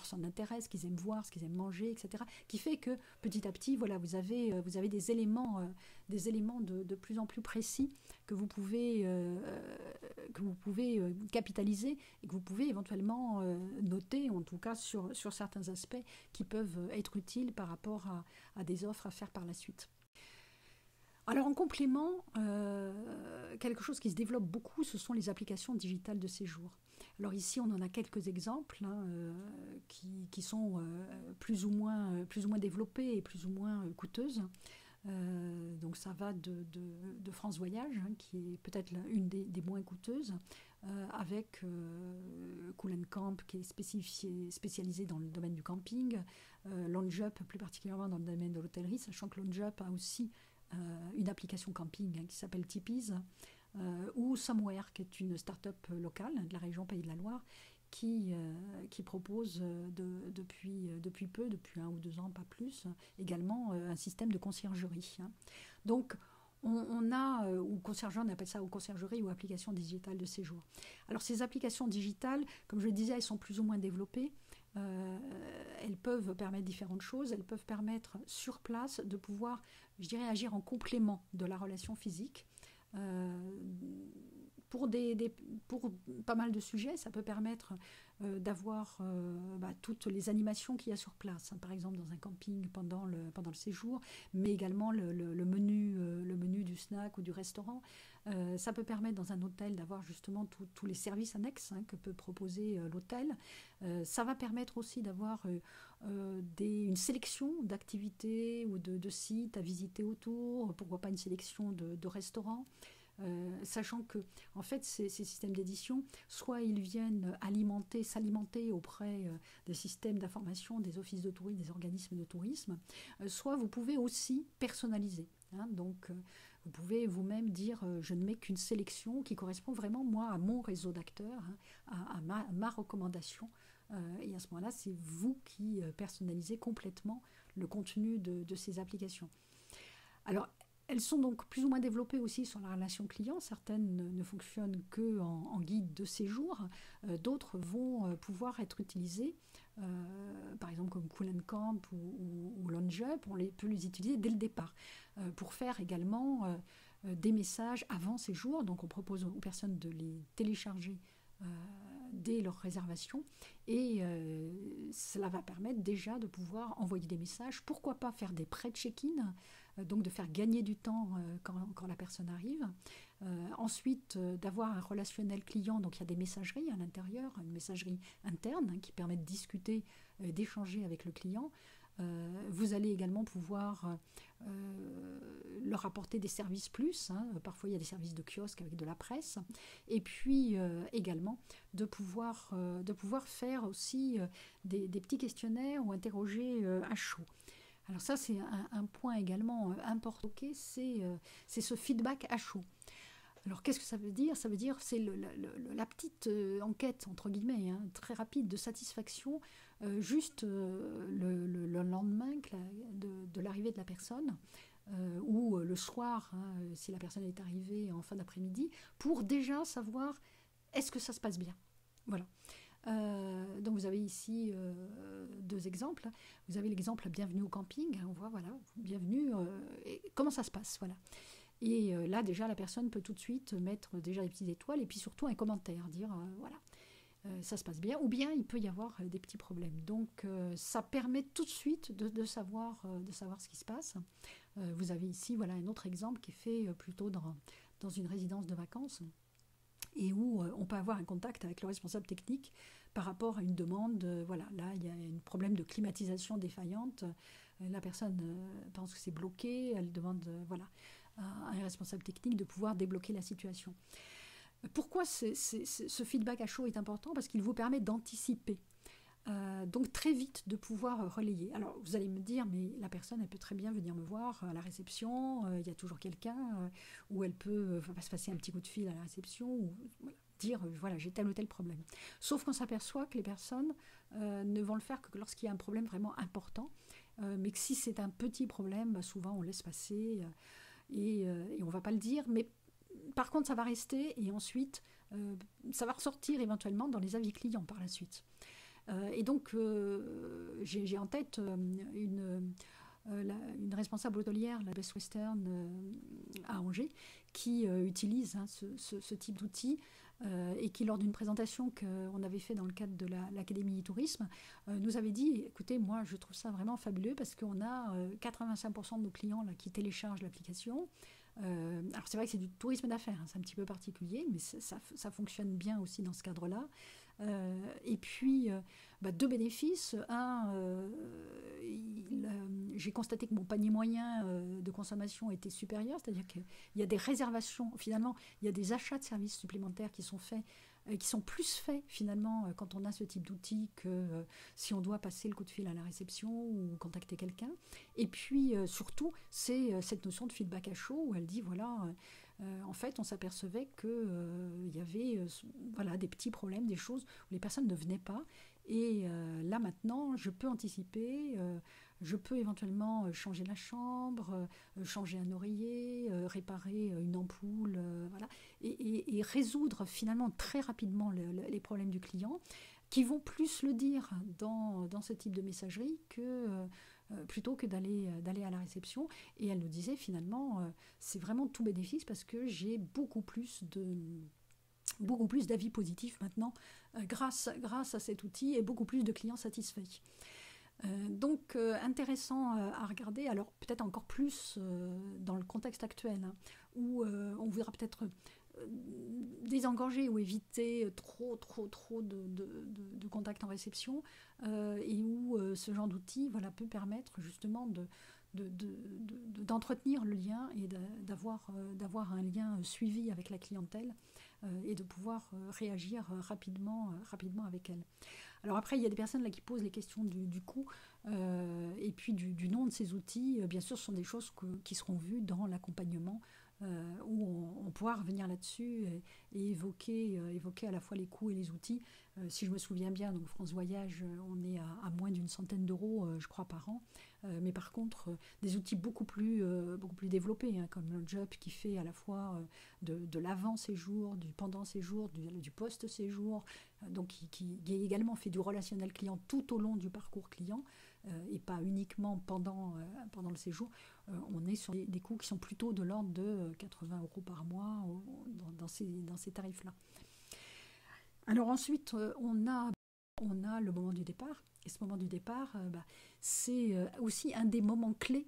centre d'intérêt, ce qu'ils aiment voir, ce qu'ils aiment manger, etc. Qui fait que petit à petit, vous avez des éléments de plus en plus précis que vous pouvez capitaliser et que vous pouvez éventuellement noter, en tout cas sur certains aspects qui peuvent être utiles par rapport à des offres à faire par la suite. Alors en complément, quelque chose qui se développe beaucoup, ce sont les applications digitales de séjour. Alors ici, on en a quelques exemples qui sont plus ou moins développées et plus ou moins coûteuses. Donc ça va de France Voyage, qui est peut-être une des moins coûteuses, avec Cool & Camp, qui est spécialisé dans le domaine du camping, LoungeUp plus particulièrement dans le domaine de l'hôtellerie, sachant que LoungeUp a aussi une application camping qui s'appelle Tipeees, ou Somewhere, qui est une start-up locale de la région Pays de la Loire, qui propose depuis peu, depuis 1 ou 2 ans, pas plus, également un système de conciergerie. Donc, on a, ou conciergerie, on appelle ça ou conciergerie ou application digitale de séjour. Alors, ces applications digitales, comme je le disais, elles sont plus ou moins développées. Elles peuvent permettre différentes choses. Elles peuvent permettre sur place de pouvoir, je dirais, agir en complément de la relation physique. Pour pas mal de sujets, ça peut permettre d'avoir toutes les animations qu'il y a sur place, par exemple dans un camping pendant le séjour, mais également le menu du snack ou du restaurant. Ça peut permettre dans un hôtel d'avoir justement tous les services annexes que peut proposer l'hôtel. Ça va permettre aussi d'avoir une sélection d'activités ou de sites à visiter autour, pourquoi pas une sélection de restaurants. Sachant que en fait ces systèmes d'édition, soit ils viennent s'alimenter auprès des systèmes d'information, des offices de tourisme, des organismes de tourisme, soit vous pouvez aussi personnaliser. Donc vous pouvez vous-même dire je ne mets qu'une sélection qui correspond vraiment moi à mon réseau d'acteurs, à ma recommandation. Et à ce moment-là, c'est vous qui personnalisez complètement le contenu de ces applications. Alors, elles sont donc plus ou moins développées aussi sur la relation client. Certaines ne fonctionnent qu'en guide de séjour. D'autres vont pouvoir être utilisées, par exemple comme Cool & Camp ou LoungeUp. On peut les utiliser dès le départ pour faire également des messages avant séjour. Donc on propose aux personnes de les télécharger dès leur réservation et cela va permettre déjà de pouvoir envoyer des messages. Pourquoi pas faire des pré-check-in, donc de faire gagner du temps quand la personne arrive. Ensuite, d'avoir un relationnel client, donc il y a des messageries à l'intérieur, une messagerie interne qui permet de discuter, d'échanger avec le client. Vous allez également pouvoir leur apporter des services plus. Parfois, il y a des services de kiosque avec de la presse. Et puis, également, de pouvoir faire aussi des petits questionnaires ou interroger à chaud. Alors ça, c'est un point également important, c'est ce feedback à chaud. Alors qu'est-ce que ça veut dire ? Ça veut dire c'est la petite enquête, entre guillemets, très rapide de satisfaction, juste le lendemain de l'arrivée de la personne, ou le soir, si la personne est arrivée en fin d'après-midi, pour déjà savoir est-ce que ça se passe bien. Voilà. Donc vous avez ici 2 exemples. Vous avez l'exemple bienvenue au camping. On voit voilà, bienvenue. Et comment ça se passe, voilà. Et là déjà la personne peut tout de suite mettre déjà les petites étoiles et puis surtout un commentaire, dire voilà, ça se passe bien, ou bien il peut y avoir des petits problèmes. Donc ça permet tout de suite de savoir ce qui se passe. Vous avez ici voilà un autre exemple qui est fait plutôt dans une résidence de vacances, et où on peut avoir un contact avec le responsable technique par rapport à une demande. Voilà, là, il y a un problème de climatisation défaillante. La personne pense que c'est bloqué. Elle demande voilà, à un responsable technique de pouvoir débloquer la situation. Pourquoi ce feedback à chaud est important ? Parce qu'il vous permet d'anticiper. Donc très vite de pouvoir relayer. Alors vous allez me dire, mais la personne elle peut très bien venir me voir à la réception, il y a toujours quelqu'un, ou elle peut se passer un petit coup de fil à la réception, ou voilà, dire voilà j'ai tel ou tel problème. Sauf qu'on s'aperçoit que les personnes ne vont le faire que lorsqu'il y a un problème vraiment important, mais que si c'est un petit problème, souvent on laisse passer et on ne va pas le dire, mais par contre ça va rester et ensuite ça va ressortir éventuellement dans les avis clients par la suite. Et donc, j'ai en tête une responsable hôtelière, la Best Western à Angers, qui utilisent ce type d'outils et qui, lors d'une présentation qu'on avait fait dans le cadre de l'Académie e-tourisme, nous avait dit, écoutez, moi je trouve ça vraiment fabuleux parce qu'on a 85% de nos clients là, qui téléchargent l'application. Alors c'est vrai que c'est du tourisme d'affaires, hein, c'est un petit peu particulier, mais ça fonctionne bien aussi dans ce cadre-là. Et puis, deux bénéfices. Un, j'ai constaté que mon panier moyen de consommation était supérieur, c'est-à-dire qu'il y a des réservations, finalement, il y a des achats de services supplémentaires qui sont faits, qui sont plus faits finalement quand on a ce type d'outil que si on doit passer le coup de fil à la réception ou contacter quelqu'un. Et puis surtout, c'est cette notion de feedback à chaud où elle dit voilà, en fait, on s'apercevait qu'il y avait voilà, des petits problèmes, des choses où les personnes ne venaient pas. Et là maintenant, je peux anticiper, je peux éventuellement changer la chambre, changer un oreiller, réparer une ampoule, voilà, et résoudre finalement très rapidement les problèmes du client, qui vont plus le dire dans ce type de messagerie que plutôt que d'aller à la réception. Et elle nous disait finalement, c'est vraiment tout bénéfice parce que j'ai beaucoup plus d'avis positifs maintenant grâce à cet outil et beaucoup plus de clients satisfaits. Donc intéressant à regarder, alors peut-être encore plus dans le contexte actuel, hein, où on voudra peut-être désengorger ou éviter trop de contacts en réception et où ce genre d'outil voilà, peut permettre justement d'entretenir le lien et d'avoir un lien suivi avec la clientèle et de pouvoir réagir rapidement avec elle. Alors après, il y a des personnes là qui posent les questions du coût et puis du nom de ces outils. Bien sûr, ce sont des choses qui seront vues dans l'accompagnement où on pourra revenir là-dessus et évoquer à la fois les coûts et les outils. Si je me souviens bien, donc France Voyage, on est à moins d'une centaine d'euros, je crois, par an. Mais par contre, des outils beaucoup plus développés, hein, comme le Job qui fait à la fois de l'avant-séjour, du pendant-séjour, du post-séjour, donc qui également fait du relationnel client tout au long du parcours client et pas uniquement pendant le séjour. On est sur des coûts qui sont plutôt de l'ordre de 80 euros par mois dans ces tarifs-là. Alors ensuite, on a le moment du départ. Et ce moment du départ, c'est aussi un des moments clés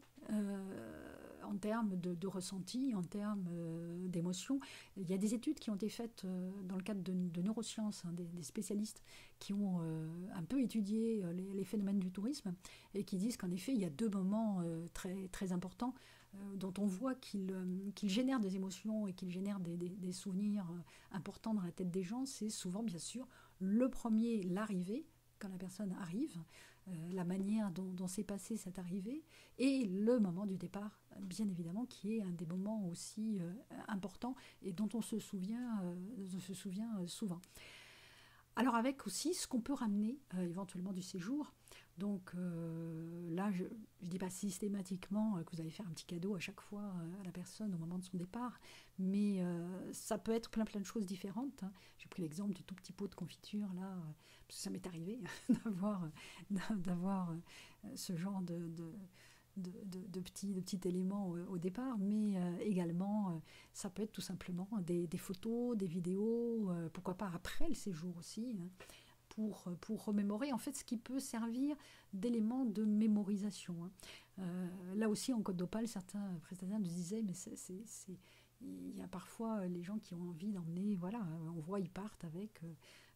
en termes de ressenti, en termes d'émotion. Il y a des études qui ont été faites dans le cadre de neurosciences, hein, des spécialistes qui ont un peu étudié les phénomènes du tourisme et qui disent qu'en effet, il y a deux moments très, très importants dont on voit qu'ils génèrent des émotions et qu'ils génèrent des souvenirs importants dans la tête des gens. C'est souvent, bien sûr, le premier, l'arrivée, quand la personne arrive, la manière dont s'est passée cette arrivée, et le moment du départ, bien évidemment, qui est un des moments aussi importants et dont on se souvient souvent. Alors avec aussi ce qu'on peut ramener éventuellement du séjour. Donc là, je ne dis pas systématiquement que vous allez faire un petit cadeau à chaque fois à la personne au moment de son départ, mais ça peut être plein de choses différentes, hein. J'ai pris l'exemple du tout petit pot de confiture, là, parce que ça m'est arrivé d'avoir ce genre de petits éléments au départ, mais également, ça peut être tout simplement des photos, des vidéos, pourquoi pas après le séjour aussi, hein, pour remémorer en fait ce qui peut servir d'élément de mémorisation, hein. Là aussi en Côte d'Opale, certains prestataires nous disaient mais il y a parfois les gens qui ont envie d'emmener, voilà, on voit ils partent avec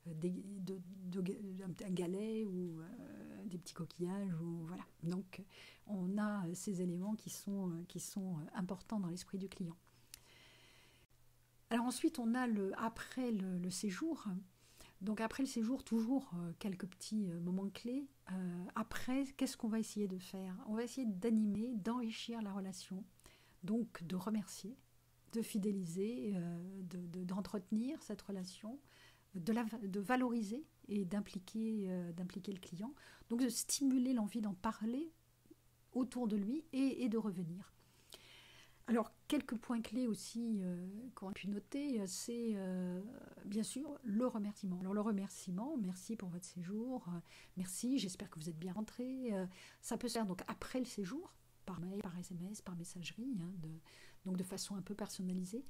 un galet ou des petits coquillages, ou, voilà. Donc on a ces éléments qui sont importants dans l'esprit du client. Alors ensuite on a après le séjour. Donc après le séjour, toujours quelques petits moments clés. Après, qu'est-ce qu'on va essayer de faire? On va essayer d'animer, d'enrichir la relation, donc de remercier, de fidéliser, d'entretenir cette relation, de valoriser et d'impliquer le client, donc de stimuler l'envie d'en parler autour de lui et de revenir. Alors, quelques points clés aussi qu'on a pu noter, c'est bien sûr le remerciement. Alors, le remerciement, merci pour votre séjour, merci, j'espère que vous êtes bien rentré. Ça peut se faire donc après le séjour, par mail, par SMS, par messagerie, hein, donc de façon un peu personnalisée.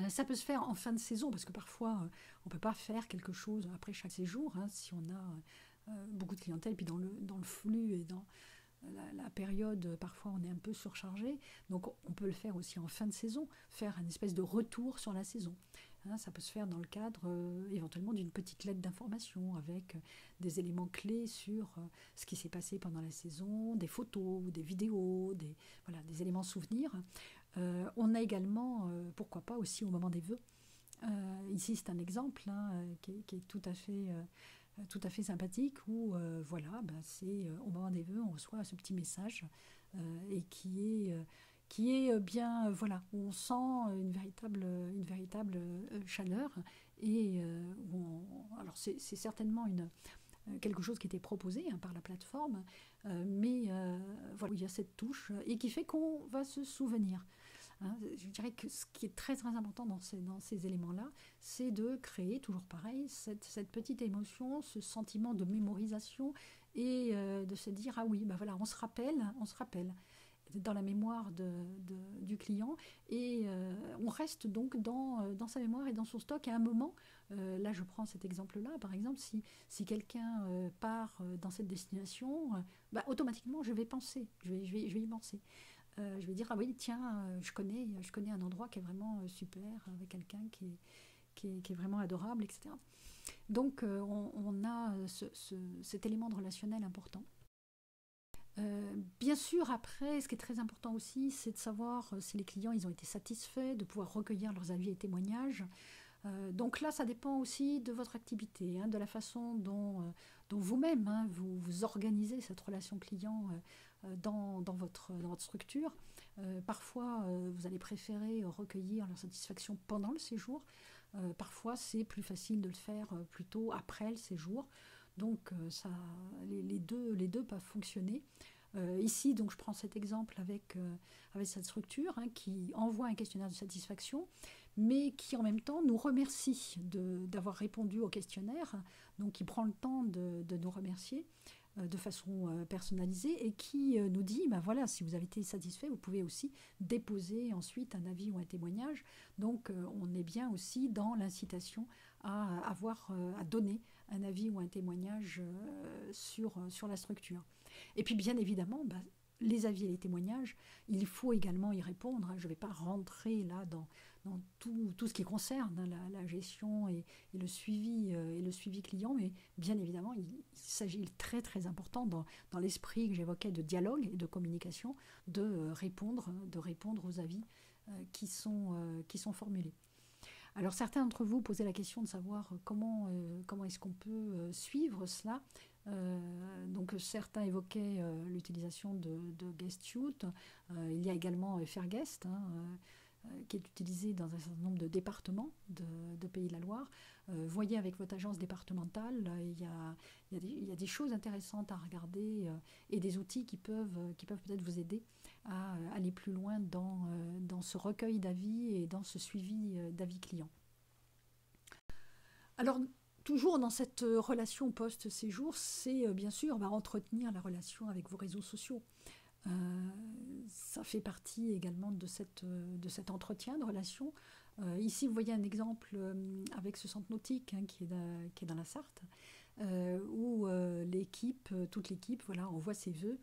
Ça peut se faire en fin de saison, parce que parfois, on ne peut pas faire quelque chose après chaque séjour, hein, si on a beaucoup de clientèle, puis dans le flux et dans la période, parfois on est un peu surchargé, donc on peut le faire aussi en fin de saison, faire une espèce de retour sur la saison. Hein, ça peut se faire dans le cadre éventuellement d'une petite lettre d'information avec des éléments clés sur ce qui s'est passé pendant la saison, des photos, des vidéos, voilà, des éléments souvenirs. On a également, pourquoi pas aussi au moment des vœux. Ici c'est un exemple hein, qui est tout à fait sympathique où voilà, c'est au moment des vœux on reçoit ce petit message et qui est bien voilà, où on sent une véritable chaleur et alors c'est certainement quelque chose qui était proposé hein, par la plateforme, mais voilà, il y a cette touche et qui fait qu'on va se souvenir. Hein, je dirais que ce qui est très très important dans ces éléments-là, c'est de créer, toujours pareil, cette petite émotion, ce sentiment de mémorisation et de se dire ah oui, voilà, on se rappelle dans la mémoire du client et on reste donc dans sa mémoire et dans son stock à un moment. Là, je prends cet exemple-là, par exemple, si quelqu'un part dans cette destination, automatiquement, je vais penser, je vais y penser. Je vais dire, ah oui, tiens, je connais un endroit qui est vraiment super, avec quelqu'un qui est vraiment adorable, etc. Donc, on a cet élément de relationnel important. Bien sûr, après, ce qui est très important aussi, c'est de savoir si les clients ils ont été satisfaits, de pouvoir recueillir leurs avis et témoignages. Donc là, ça dépend aussi de votre activité, hein, de la façon dont vous-même hein, vous organisez cette relation client dans votre structure. Parfois, vous allez préférer recueillir leur satisfaction pendant le séjour. Parfois, c'est plus facile de le faire plutôt après le séjour. Donc, les deux peuvent fonctionner. Ici, donc, je prends cet exemple avec cette structure hein, qui envoie un questionnaire de satisfaction, mais qui en même temps nous remercie d'avoir répondu au questionnaire, donc qui prend le temps de nous remercier de façon personnalisée et qui nous dit, voilà, si vous avez été satisfait, vous pouvez aussi déposer ensuite un avis ou un témoignage. Donc on est bien aussi dans l'incitation à donner un avis ou un témoignage sur la structure. Et puis bien évidemment, les avis et les témoignages, il faut également y répondre. Je ne vais pas rentrer là dans tout ce qui concerne hein, la gestion et le suivi client, mais bien évidemment, il s'agit très très important dans l'esprit que j'évoquais de dialogue et de communication, de répondre aux avis qui sont formulés. Alors certains d'entre vous posaient la question de savoir comment est-ce qu'on peut suivre cela. Donc certains évoquaient l'utilisation de Guestshoot. Il y a également Fairguest, hein, qui est utilisé dans un certain nombre de départements de Pays de la Loire. Voyez avec votre agence départementale, il y a des choses intéressantes à regarder et des outils qui peuvent peut-être vous aider à aller plus loin dans ce recueil d'avis et dans ce suivi d'avis clients. Alors, toujours dans cette relation post-séjour, c'est bien sûr entretenir la relation avec vos réseaux sociaux. Ça fait partie également de cet entretien de relation. Ici, vous voyez un exemple avec ce centre nautique hein, qui est dans la Sarthe, où toute l'équipe voilà, envoie ses vœux.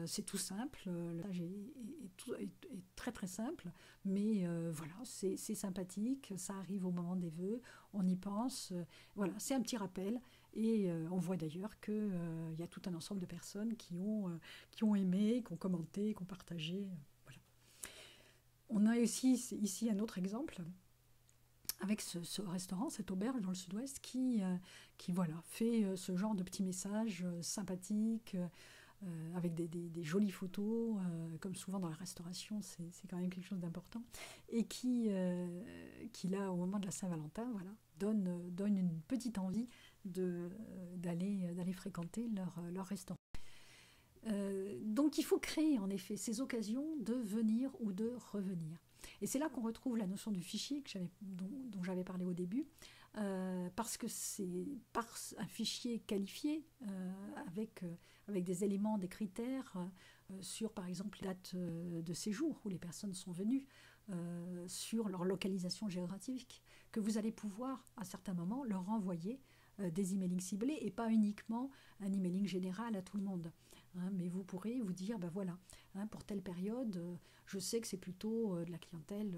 C'est tout simple, le message est très très simple, mais voilà, c'est sympathique, ça arrive au moment des vœux, on y pense, voilà, c'est un petit rappel. Et on voit d'ailleurs qu'il y a tout un ensemble de personnes qui ont aimé, qui ont commenté, qui ont partagé. Voilà. On a aussi ici un autre exemple avec ce restaurant, cette auberge dans le sud-ouest qui voilà, fait ce genre de petits messages sympathiques, avec des jolies photos, comme souvent dans la restauration, c'est quand même quelque chose d'important, et qui là, au moment de la Saint-Valentin, voilà, donne une petite envie d'aller fréquenter leur restaurant. Donc il faut créer en effet ces occasions de venir ou de revenir. Et c'est là qu'on retrouve la notion du fichier dont j'avais parlé au début, parce que c'est par un fichier qualifié avec des éléments, des critères sur par exemple les dates de séjour où les personnes sont venues, sur leur localisation géographique, que vous allez pouvoir à certains moments leur envoyer des emailing ciblés et pas uniquement un emailing général à tout le monde. Hein, mais vous pourrez vous dire, ben voilà, hein, pour telle période, je sais que c'est plutôt de la clientèle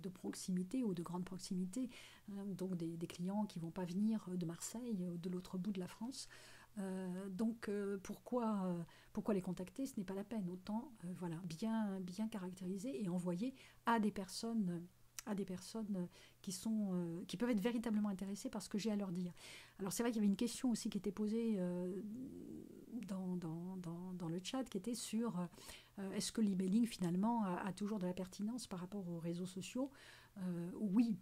de proximité ou de grande proximité, hein, donc des clients qui ne vont pas venir de Marseille ou de l'autre bout de la France. Donc pourquoi les contacter? Ce n'est pas la peine. Autant voilà, bien caractériser et envoyer à des personnes qui peuvent être véritablement intéressées par ce que j'ai à leur dire. Alors c'est vrai qu'il y avait une question aussi qui était posée dans le chat, qui était sur est-ce que l'emailing finalement a toujours de la pertinence par rapport aux réseaux sociaux? Oui,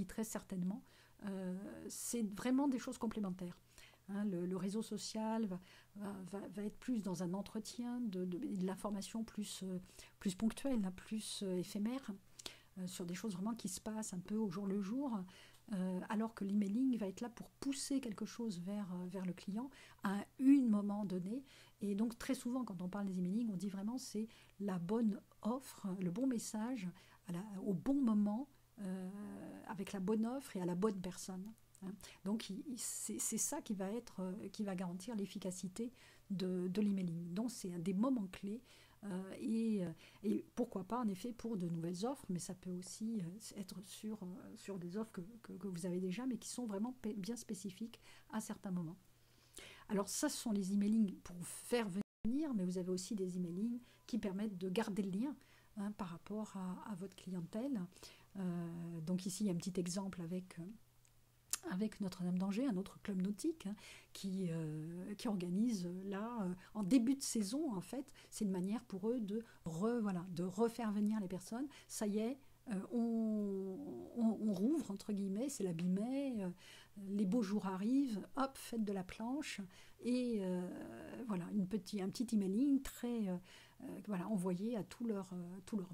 très certainement. C'est vraiment des choses complémentaires. Hein, le réseau social va être plus dans un entretien de l'information plus ponctuelle, plus éphémère, sur des choses vraiment qui se passent un peu au jour le jour, alors que l'emailing va être là pour pousser quelque chose vers le client à un moment donné. Et donc très souvent quand on parle des emailing, on dit vraiment c'est la bonne offre, le bon message au bon moment, avec la bonne offre et à la bonne personne. Donc c'est ça qui va garantir l'efficacité de l'emailing. Donc c'est un des moments clés, et pourquoi pas en effet pour de nouvelles offres, mais ça peut aussi être sur des offres que vous avez déjà, mais qui sont vraiment bien spécifiques à certains moments. Alors ça, ce sont les emailings pour faire venir, mais vous avez aussi des emailings qui permettent de garder le lien, hein, par rapport à votre clientèle. Donc ici, il y a un petit exemple avec Notre-Dame d'Angers, un autre club nautique, hein, qui organise là, en début de saison, en fait, c'est une manière pour eux de refaire venir les personnes. Ça y est, on rouvre, entre guillemets, c'est la bi-mai, les beaux jours arrivent, hop, faites de la planche, et voilà, un petit emailing très... envoyé à tous leurs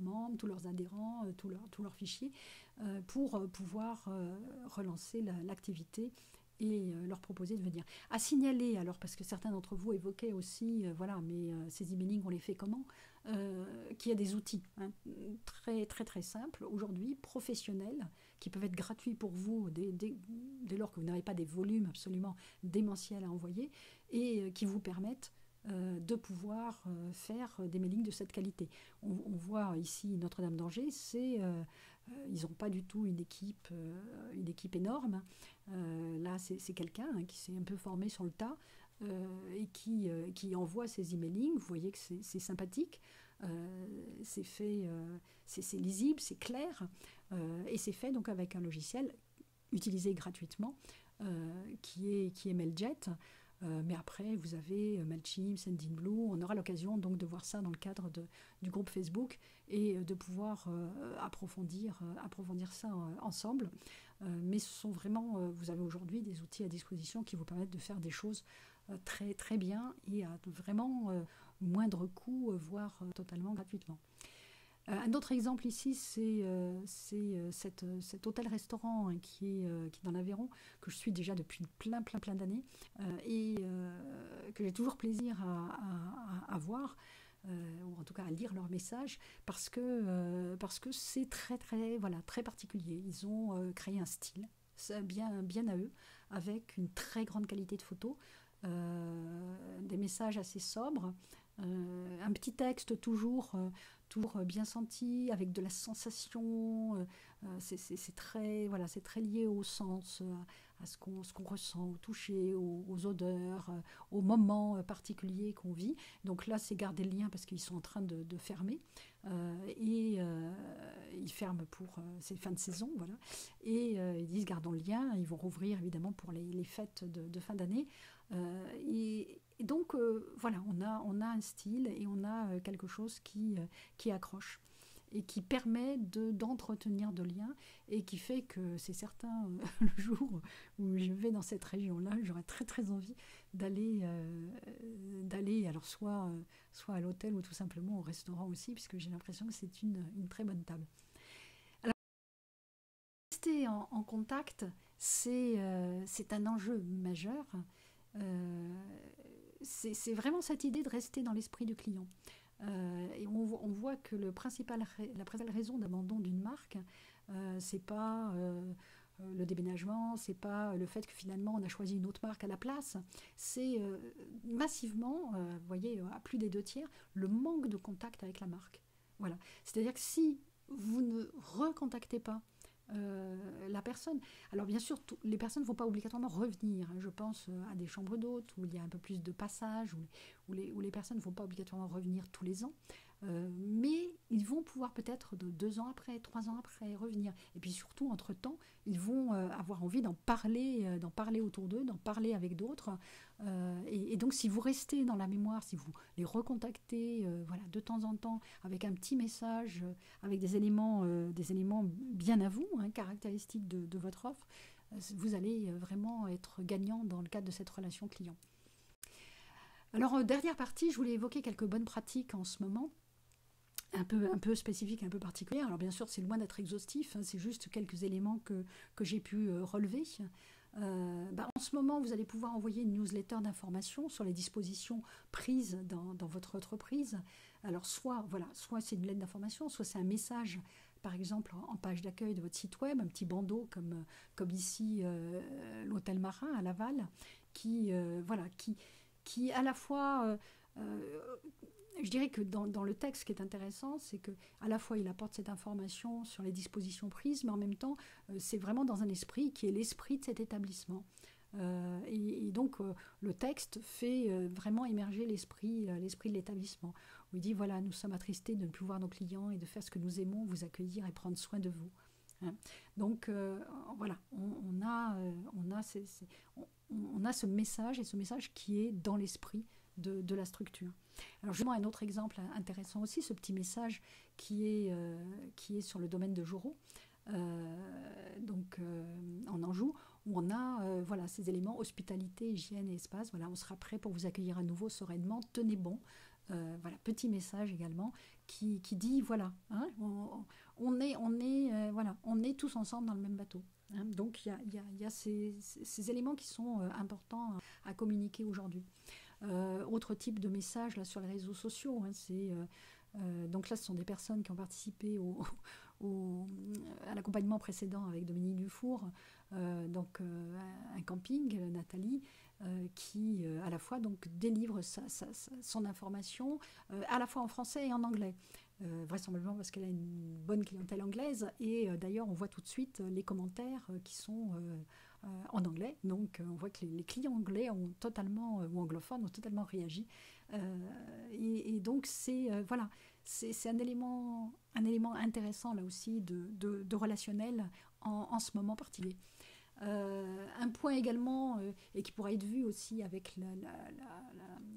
membres, tous leurs adhérents, tous leurs fichiers, pour pouvoir relancer l'activité et leur proposer de venir. À signaler, alors, parce que certains d'entre vous évoquaient aussi, mais ces emailing, on les fait comment? Qu'il y a des outils, hein, très, très, très simples, aujourd'hui, professionnels, qui peuvent être gratuits pour vous dès lors que vous n'avez pas des volumes absolument démentiels à envoyer, et qui vous permettent de pouvoir faire des mailings de cette qualité. On voit ici Notre-Dame d'Angers, ils n'ont pas du tout une équipe énorme. Là, c'est quelqu'un, hein, qui s'est un peu formé sur le tas, et qui envoie ses emailings. Vous voyez que c'est sympathique, c'est fait, c'est lisible, c'est clair, et c'est fait donc avec un logiciel utilisé gratuitement, qui est Mailjet. Mais après, vous avez Mailchimp, Sendinblue. On aura l'occasion donc de voir ça dans le cadre du groupe Facebook et de pouvoir approfondir ça ensemble. Mais ce sont vraiment, vous avez aujourd'hui des outils à disposition qui vous permettent de faire des choses très, très bien et à vraiment moindre coût, voire totalement gratuitement. Un autre exemple ici, c'est cet hôtel-restaurant, hein, qui est dans l'Aveyron, que je suis déjà depuis plein d'années, et que j'ai toujours plaisir à voir, ou en tout cas à lire leurs messages, parce que c'est très, très, très particulier. Ils ont créé un style bien à eux, avec une très grande qualité de photos, des messages assez sobres, un petit texte toujours bien senti, avec de la sensation, c'est très lié au sens, à ce qu'on ressent, au toucher, aux odeurs, aux moments particuliers qu'on vit. Donc là, c'est garder le lien parce qu'ils sont en train de fermer, et ils ferment pour ces fins de saison, voilà. Et ils disent gardons le lien, ils vont rouvrir évidemment pour les fêtes de fin d'année. Et donc, on a un style et on a quelque chose qui accroche et qui permet d'entretenir de liens, et qui fait que c'est certain, le jour où je vais dans cette région-là, j'aurais très très envie d'aller alors soit à l'hôtel ou tout simplement au restaurant aussi, puisque j'ai l'impression que c'est une très bonne table. Alors, rester en contact, c'est un enjeu majeur. C'est vraiment cette idée de rester dans l'esprit du client. Et on voit que la principale raison d'abandon d'une marque, c'est pas le déménagement, c'est pas le fait que finalement on a choisi une autre marque à la place, c'est massivement, vous voyez, à plus des 2 tiers, le manque de contact avec la marque. Voilà. C'est-à-dire que si vous ne recontactez pas la personne. Alors bien sûr, les personnes ne vont pas obligatoirement revenir. Hein. Je pense à des chambres d'hôtes où il y a un peu plus de passages, où les personnes ne vont pas obligatoirement revenir tous les ans. Mais ils vont pouvoir peut-être 2 ans après, 3 ans après revenir. Et puis surtout, entre-temps, ils vont avoir envie d'en parler autour d'eux, d'en parler avec d'autres. Et donc si vous restez dans la mémoire, si vous les recontactez voilà, de temps en temps avec un petit message, avec des éléments bien à vous, hein, caractéristiques de votre offre, vous allez vraiment être gagnant dans le cadre de cette relation client. Alors, dernière partie, je voulais évoquer quelques bonnes pratiques en ce moment, un peu spécifiques, un peu particulières. Alors bien sûr, c'est loin d'être exhaustif, hein, c'est juste quelques éléments que j'ai pu relever. En ce moment, vous allez pouvoir envoyer une newsletter d'information sur les dispositions prises dans votre entreprise. Alors soit c'est une lettre d'information, soit c'est un message, par exemple en page d'accueil de votre site web, un petit bandeau comme ici l'hôtel Marin à Laval, qui à la fois, je dirais que dans le texte, ce qui est intéressant, c'est que à la fois il apporte cette information sur les dispositions prises, mais en même temps, c'est vraiment dans un esprit qui est l'esprit de cet établissement. Et donc, le texte fait vraiment émerger l'esprit de l'établissement. Où il dit, voilà, nous sommes attristés de ne plus voir nos clients et de faire ce que nous aimons, vous accueillir et prendre soin de vous. Hein. Donc, voilà, on a ce message, et ce message qui est dans l'esprit de la structure. Alors, je vous donne un autre exemple intéressant aussi, ce petit message qui est sur le domaine de Jorro, en Anjou, où on a ces éléments hospitalité, hygiène et espace. Voilà, on sera prêt pour vous accueillir à nouveau sereinement, tenez bon. Petit message également qui dit voilà, hein, on est tous ensemble dans le même bateau. Hein. Donc il y a ces éléments qui sont importants à communiquer aujourd'hui. Autre type de message là, sur les réseaux sociaux, hein, donc là ce sont des personnes qui ont participé à l'accompagnement précédent avec Dominique Dufour, un camping, Nathalie, qui à la fois donc délivre son information à la fois en français et en anglais. Vraisemblablement parce qu'elle a une bonne clientèle anglaise, et d'ailleurs on voit tout de suite les commentaires qui sont en anglais, donc on voit que les clients anglais ou anglophones ont totalement réagi, et donc c'est un élément intéressant là aussi de relationnel en ce moment particulier. Un point également, et qui pourrait être vu aussi avec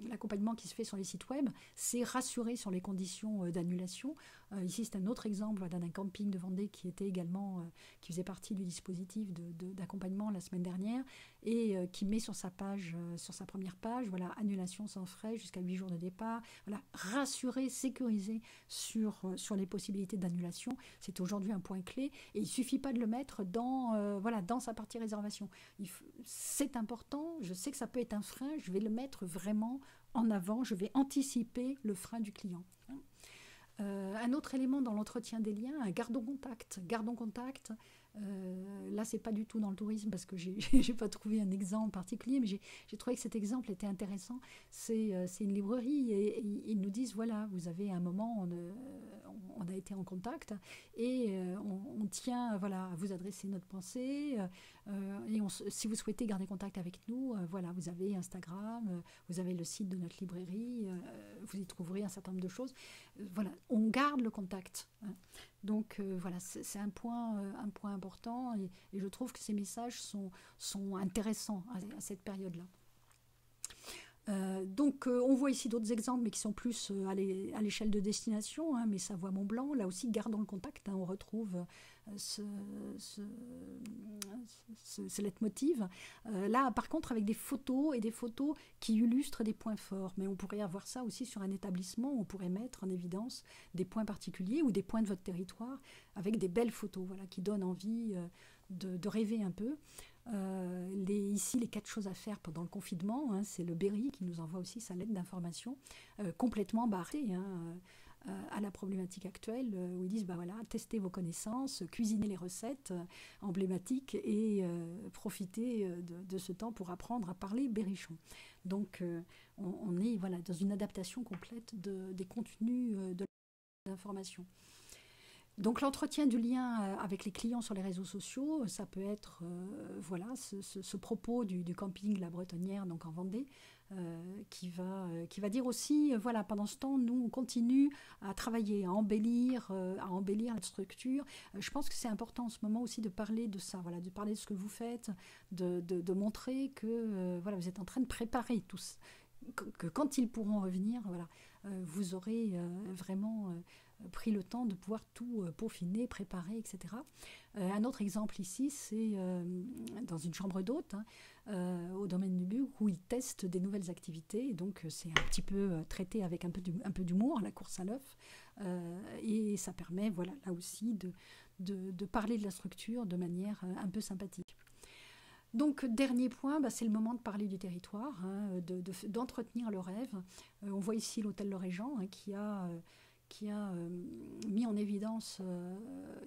l'accompagnement qui se fait sur les sites web, c'est rassurer sur les conditions d'annulation. Ici, c'est un autre exemple d'un camping de Vendée qui était également, qui faisait partie du dispositif d'accompagnement la semaine dernière, et qui met sur sa première page, voilà, annulation sans frais jusqu'à 8 jours de départ. Voilà, rassurer, sécuriser sur les possibilités d'annulation, c'est aujourd'hui un point clé, et il ne suffit pas de le mettre dans sa partie réservation. C'est important, je sais que ça peut être un frein, je vais le mettre vraiment en avant, je vais anticiper le frein du client. Un autre élément dans l'entretien des liens, gardons contact. Là, c'est pas du tout dans le tourisme parce que j'ai pas trouvé un exemple particulier, mais j'ai trouvé que cet exemple était intéressant. C'est une librairie, et ils nous disent voilà, vous avez un moment, on a été en contact, et on tient à vous adresser notre pensée, et si vous souhaitez garder contact avec nous, vous avez Instagram, vous avez le site de notre librairie, vous y trouverez un certain nombre de choses. On garde le contact. Hein. Donc c'est un point important, et je trouve que ces messages sont intéressants à cette période-là. On voit ici d'autres exemples, mais qui sont plus à l'échelle de destination, hein, mais Savoie-Mont-Blanc, là aussi gardons le contact, hein, on retrouve ce leitmotiv. Là par contre avec des photos qui illustrent des points forts, mais on pourrait avoir ça aussi sur un établissement, on pourrait mettre en évidence des points particuliers ou des points de votre territoire avec des belles photos, qui donnent envie de rêver un peu. Ici, les 4 choses à faire pendant le confinement, hein, c'est le Berry qui nous envoie aussi sa lettre d'information, complètement barrée, hein, à la problématique actuelle, où ils disent, bah voilà, testez vos connaissances, cuisinez les recettes emblématiques et profitez de ce temps pour apprendre à parler berrichon. Donc, on est voilà, dans une adaptation complète des contenus de l'information. Donc l'entretien du lien avec les clients sur les réseaux sociaux, ça peut être voilà, ce propos du camping La Bretonnière, donc en Vendée, qui va dire aussi, voilà, pendant ce temps, nous, on continue à travailler, à embellir notre structure. Je pense que c'est important en ce moment aussi de parler de ça, voilà, de parler de ce que vous faites, de montrer que voilà, vous êtes en train de préparer tous, que quand ils pourront revenir, voilà, vous aurez vraiment pris le temps de pouvoir tout peaufiner, préparer, etc. Un autre exemple ici, c'est dans une chambre d'hôte, hein, au domaine du Buc, où ils testent des nouvelles activités. Et donc, c'est un petit peu traité avec un peu d'humour, la course à l'œuf. Et ça permet, voilà, là aussi, de parler de la structure de manière un peu sympathique. Donc, dernier point, bah, c'est le moment de parler du territoire, hein, d'entretenir le rêve. On voit ici l'hôtel Le Régent, hein, qui a mis en évidence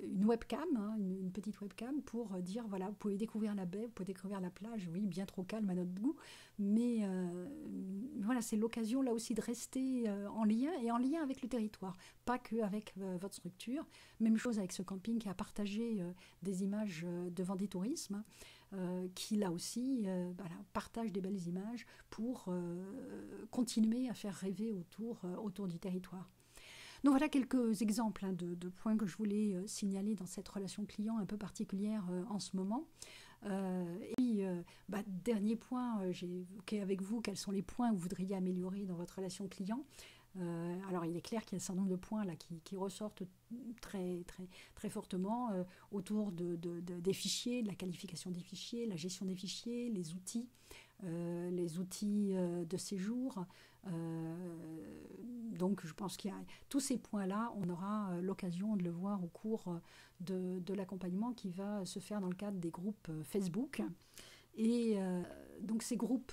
une webcam, hein, une petite webcam, pour dire, voilà, vous pouvez découvrir la baie, vous pouvez découvrir la plage, oui, bien trop calme à notre goût, mais voilà, c'est l'occasion là aussi de rester en lien, et en lien avec le territoire, pas qu'avec votre structure. Même chose avec ce camping qui a partagé des images de Vendée Tourisme, qui là aussi voilà, partage des belles images pour continuer à faire rêver autour du territoire. Donc voilà quelques exemples, hein, de points que je voulais signaler dans cette relation client un peu particulière en ce moment. Et puis, dernier point, j'ai évoqué avec vous quels sont les points que vous voudriez améliorer dans votre relation client. Alors il est clair qu'il y a un certain nombre de points là, qui ressortent très, très, très fortement autour des fichiers, de la qualification des fichiers, la gestion des fichiers, les outils de séjour. Donc je pense qu'il y a tous ces points-là, on aura l'occasion de le voir au cours de l'accompagnement qui va se faire dans le cadre des groupes Facebook. Et donc ces groupes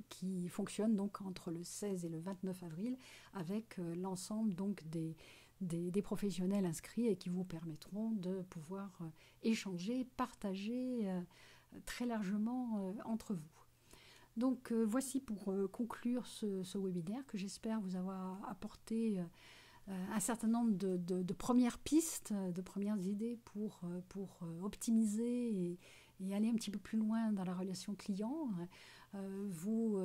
qui fonctionnent donc entre le 16 et le 29 avril avec l'ensemble donc des professionnels inscrits et qui vous permettront de pouvoir échanger, partager très largement entre vous. Donc voici pour conclure ce webinaire que j'espère vous avoir apporté un certain nombre de premières pistes, de premières idées pour optimiser et aller un petit peu plus loin dans la relation client, vous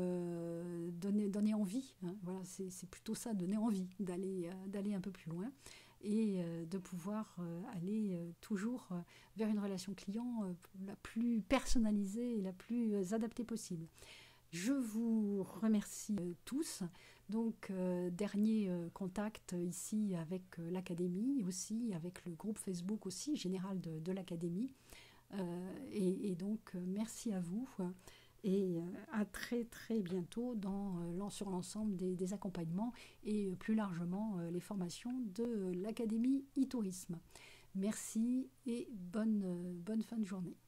donner envie, hein, voilà, c'est plutôt ça, donner envie d'aller un peu plus loin et de pouvoir aller toujours vers une relation client la plus personnalisée et la plus adaptée possible. Je vous remercie tous. Donc, dernier contact ici avec l'académie, aussi avec le groupe Facebook aussi général de l'académie. Et donc, merci à vous et à très très bientôt sur l'ensemble des accompagnements et plus largement les formations de l'académie e-tourisme. Merci et bonne fin de journée.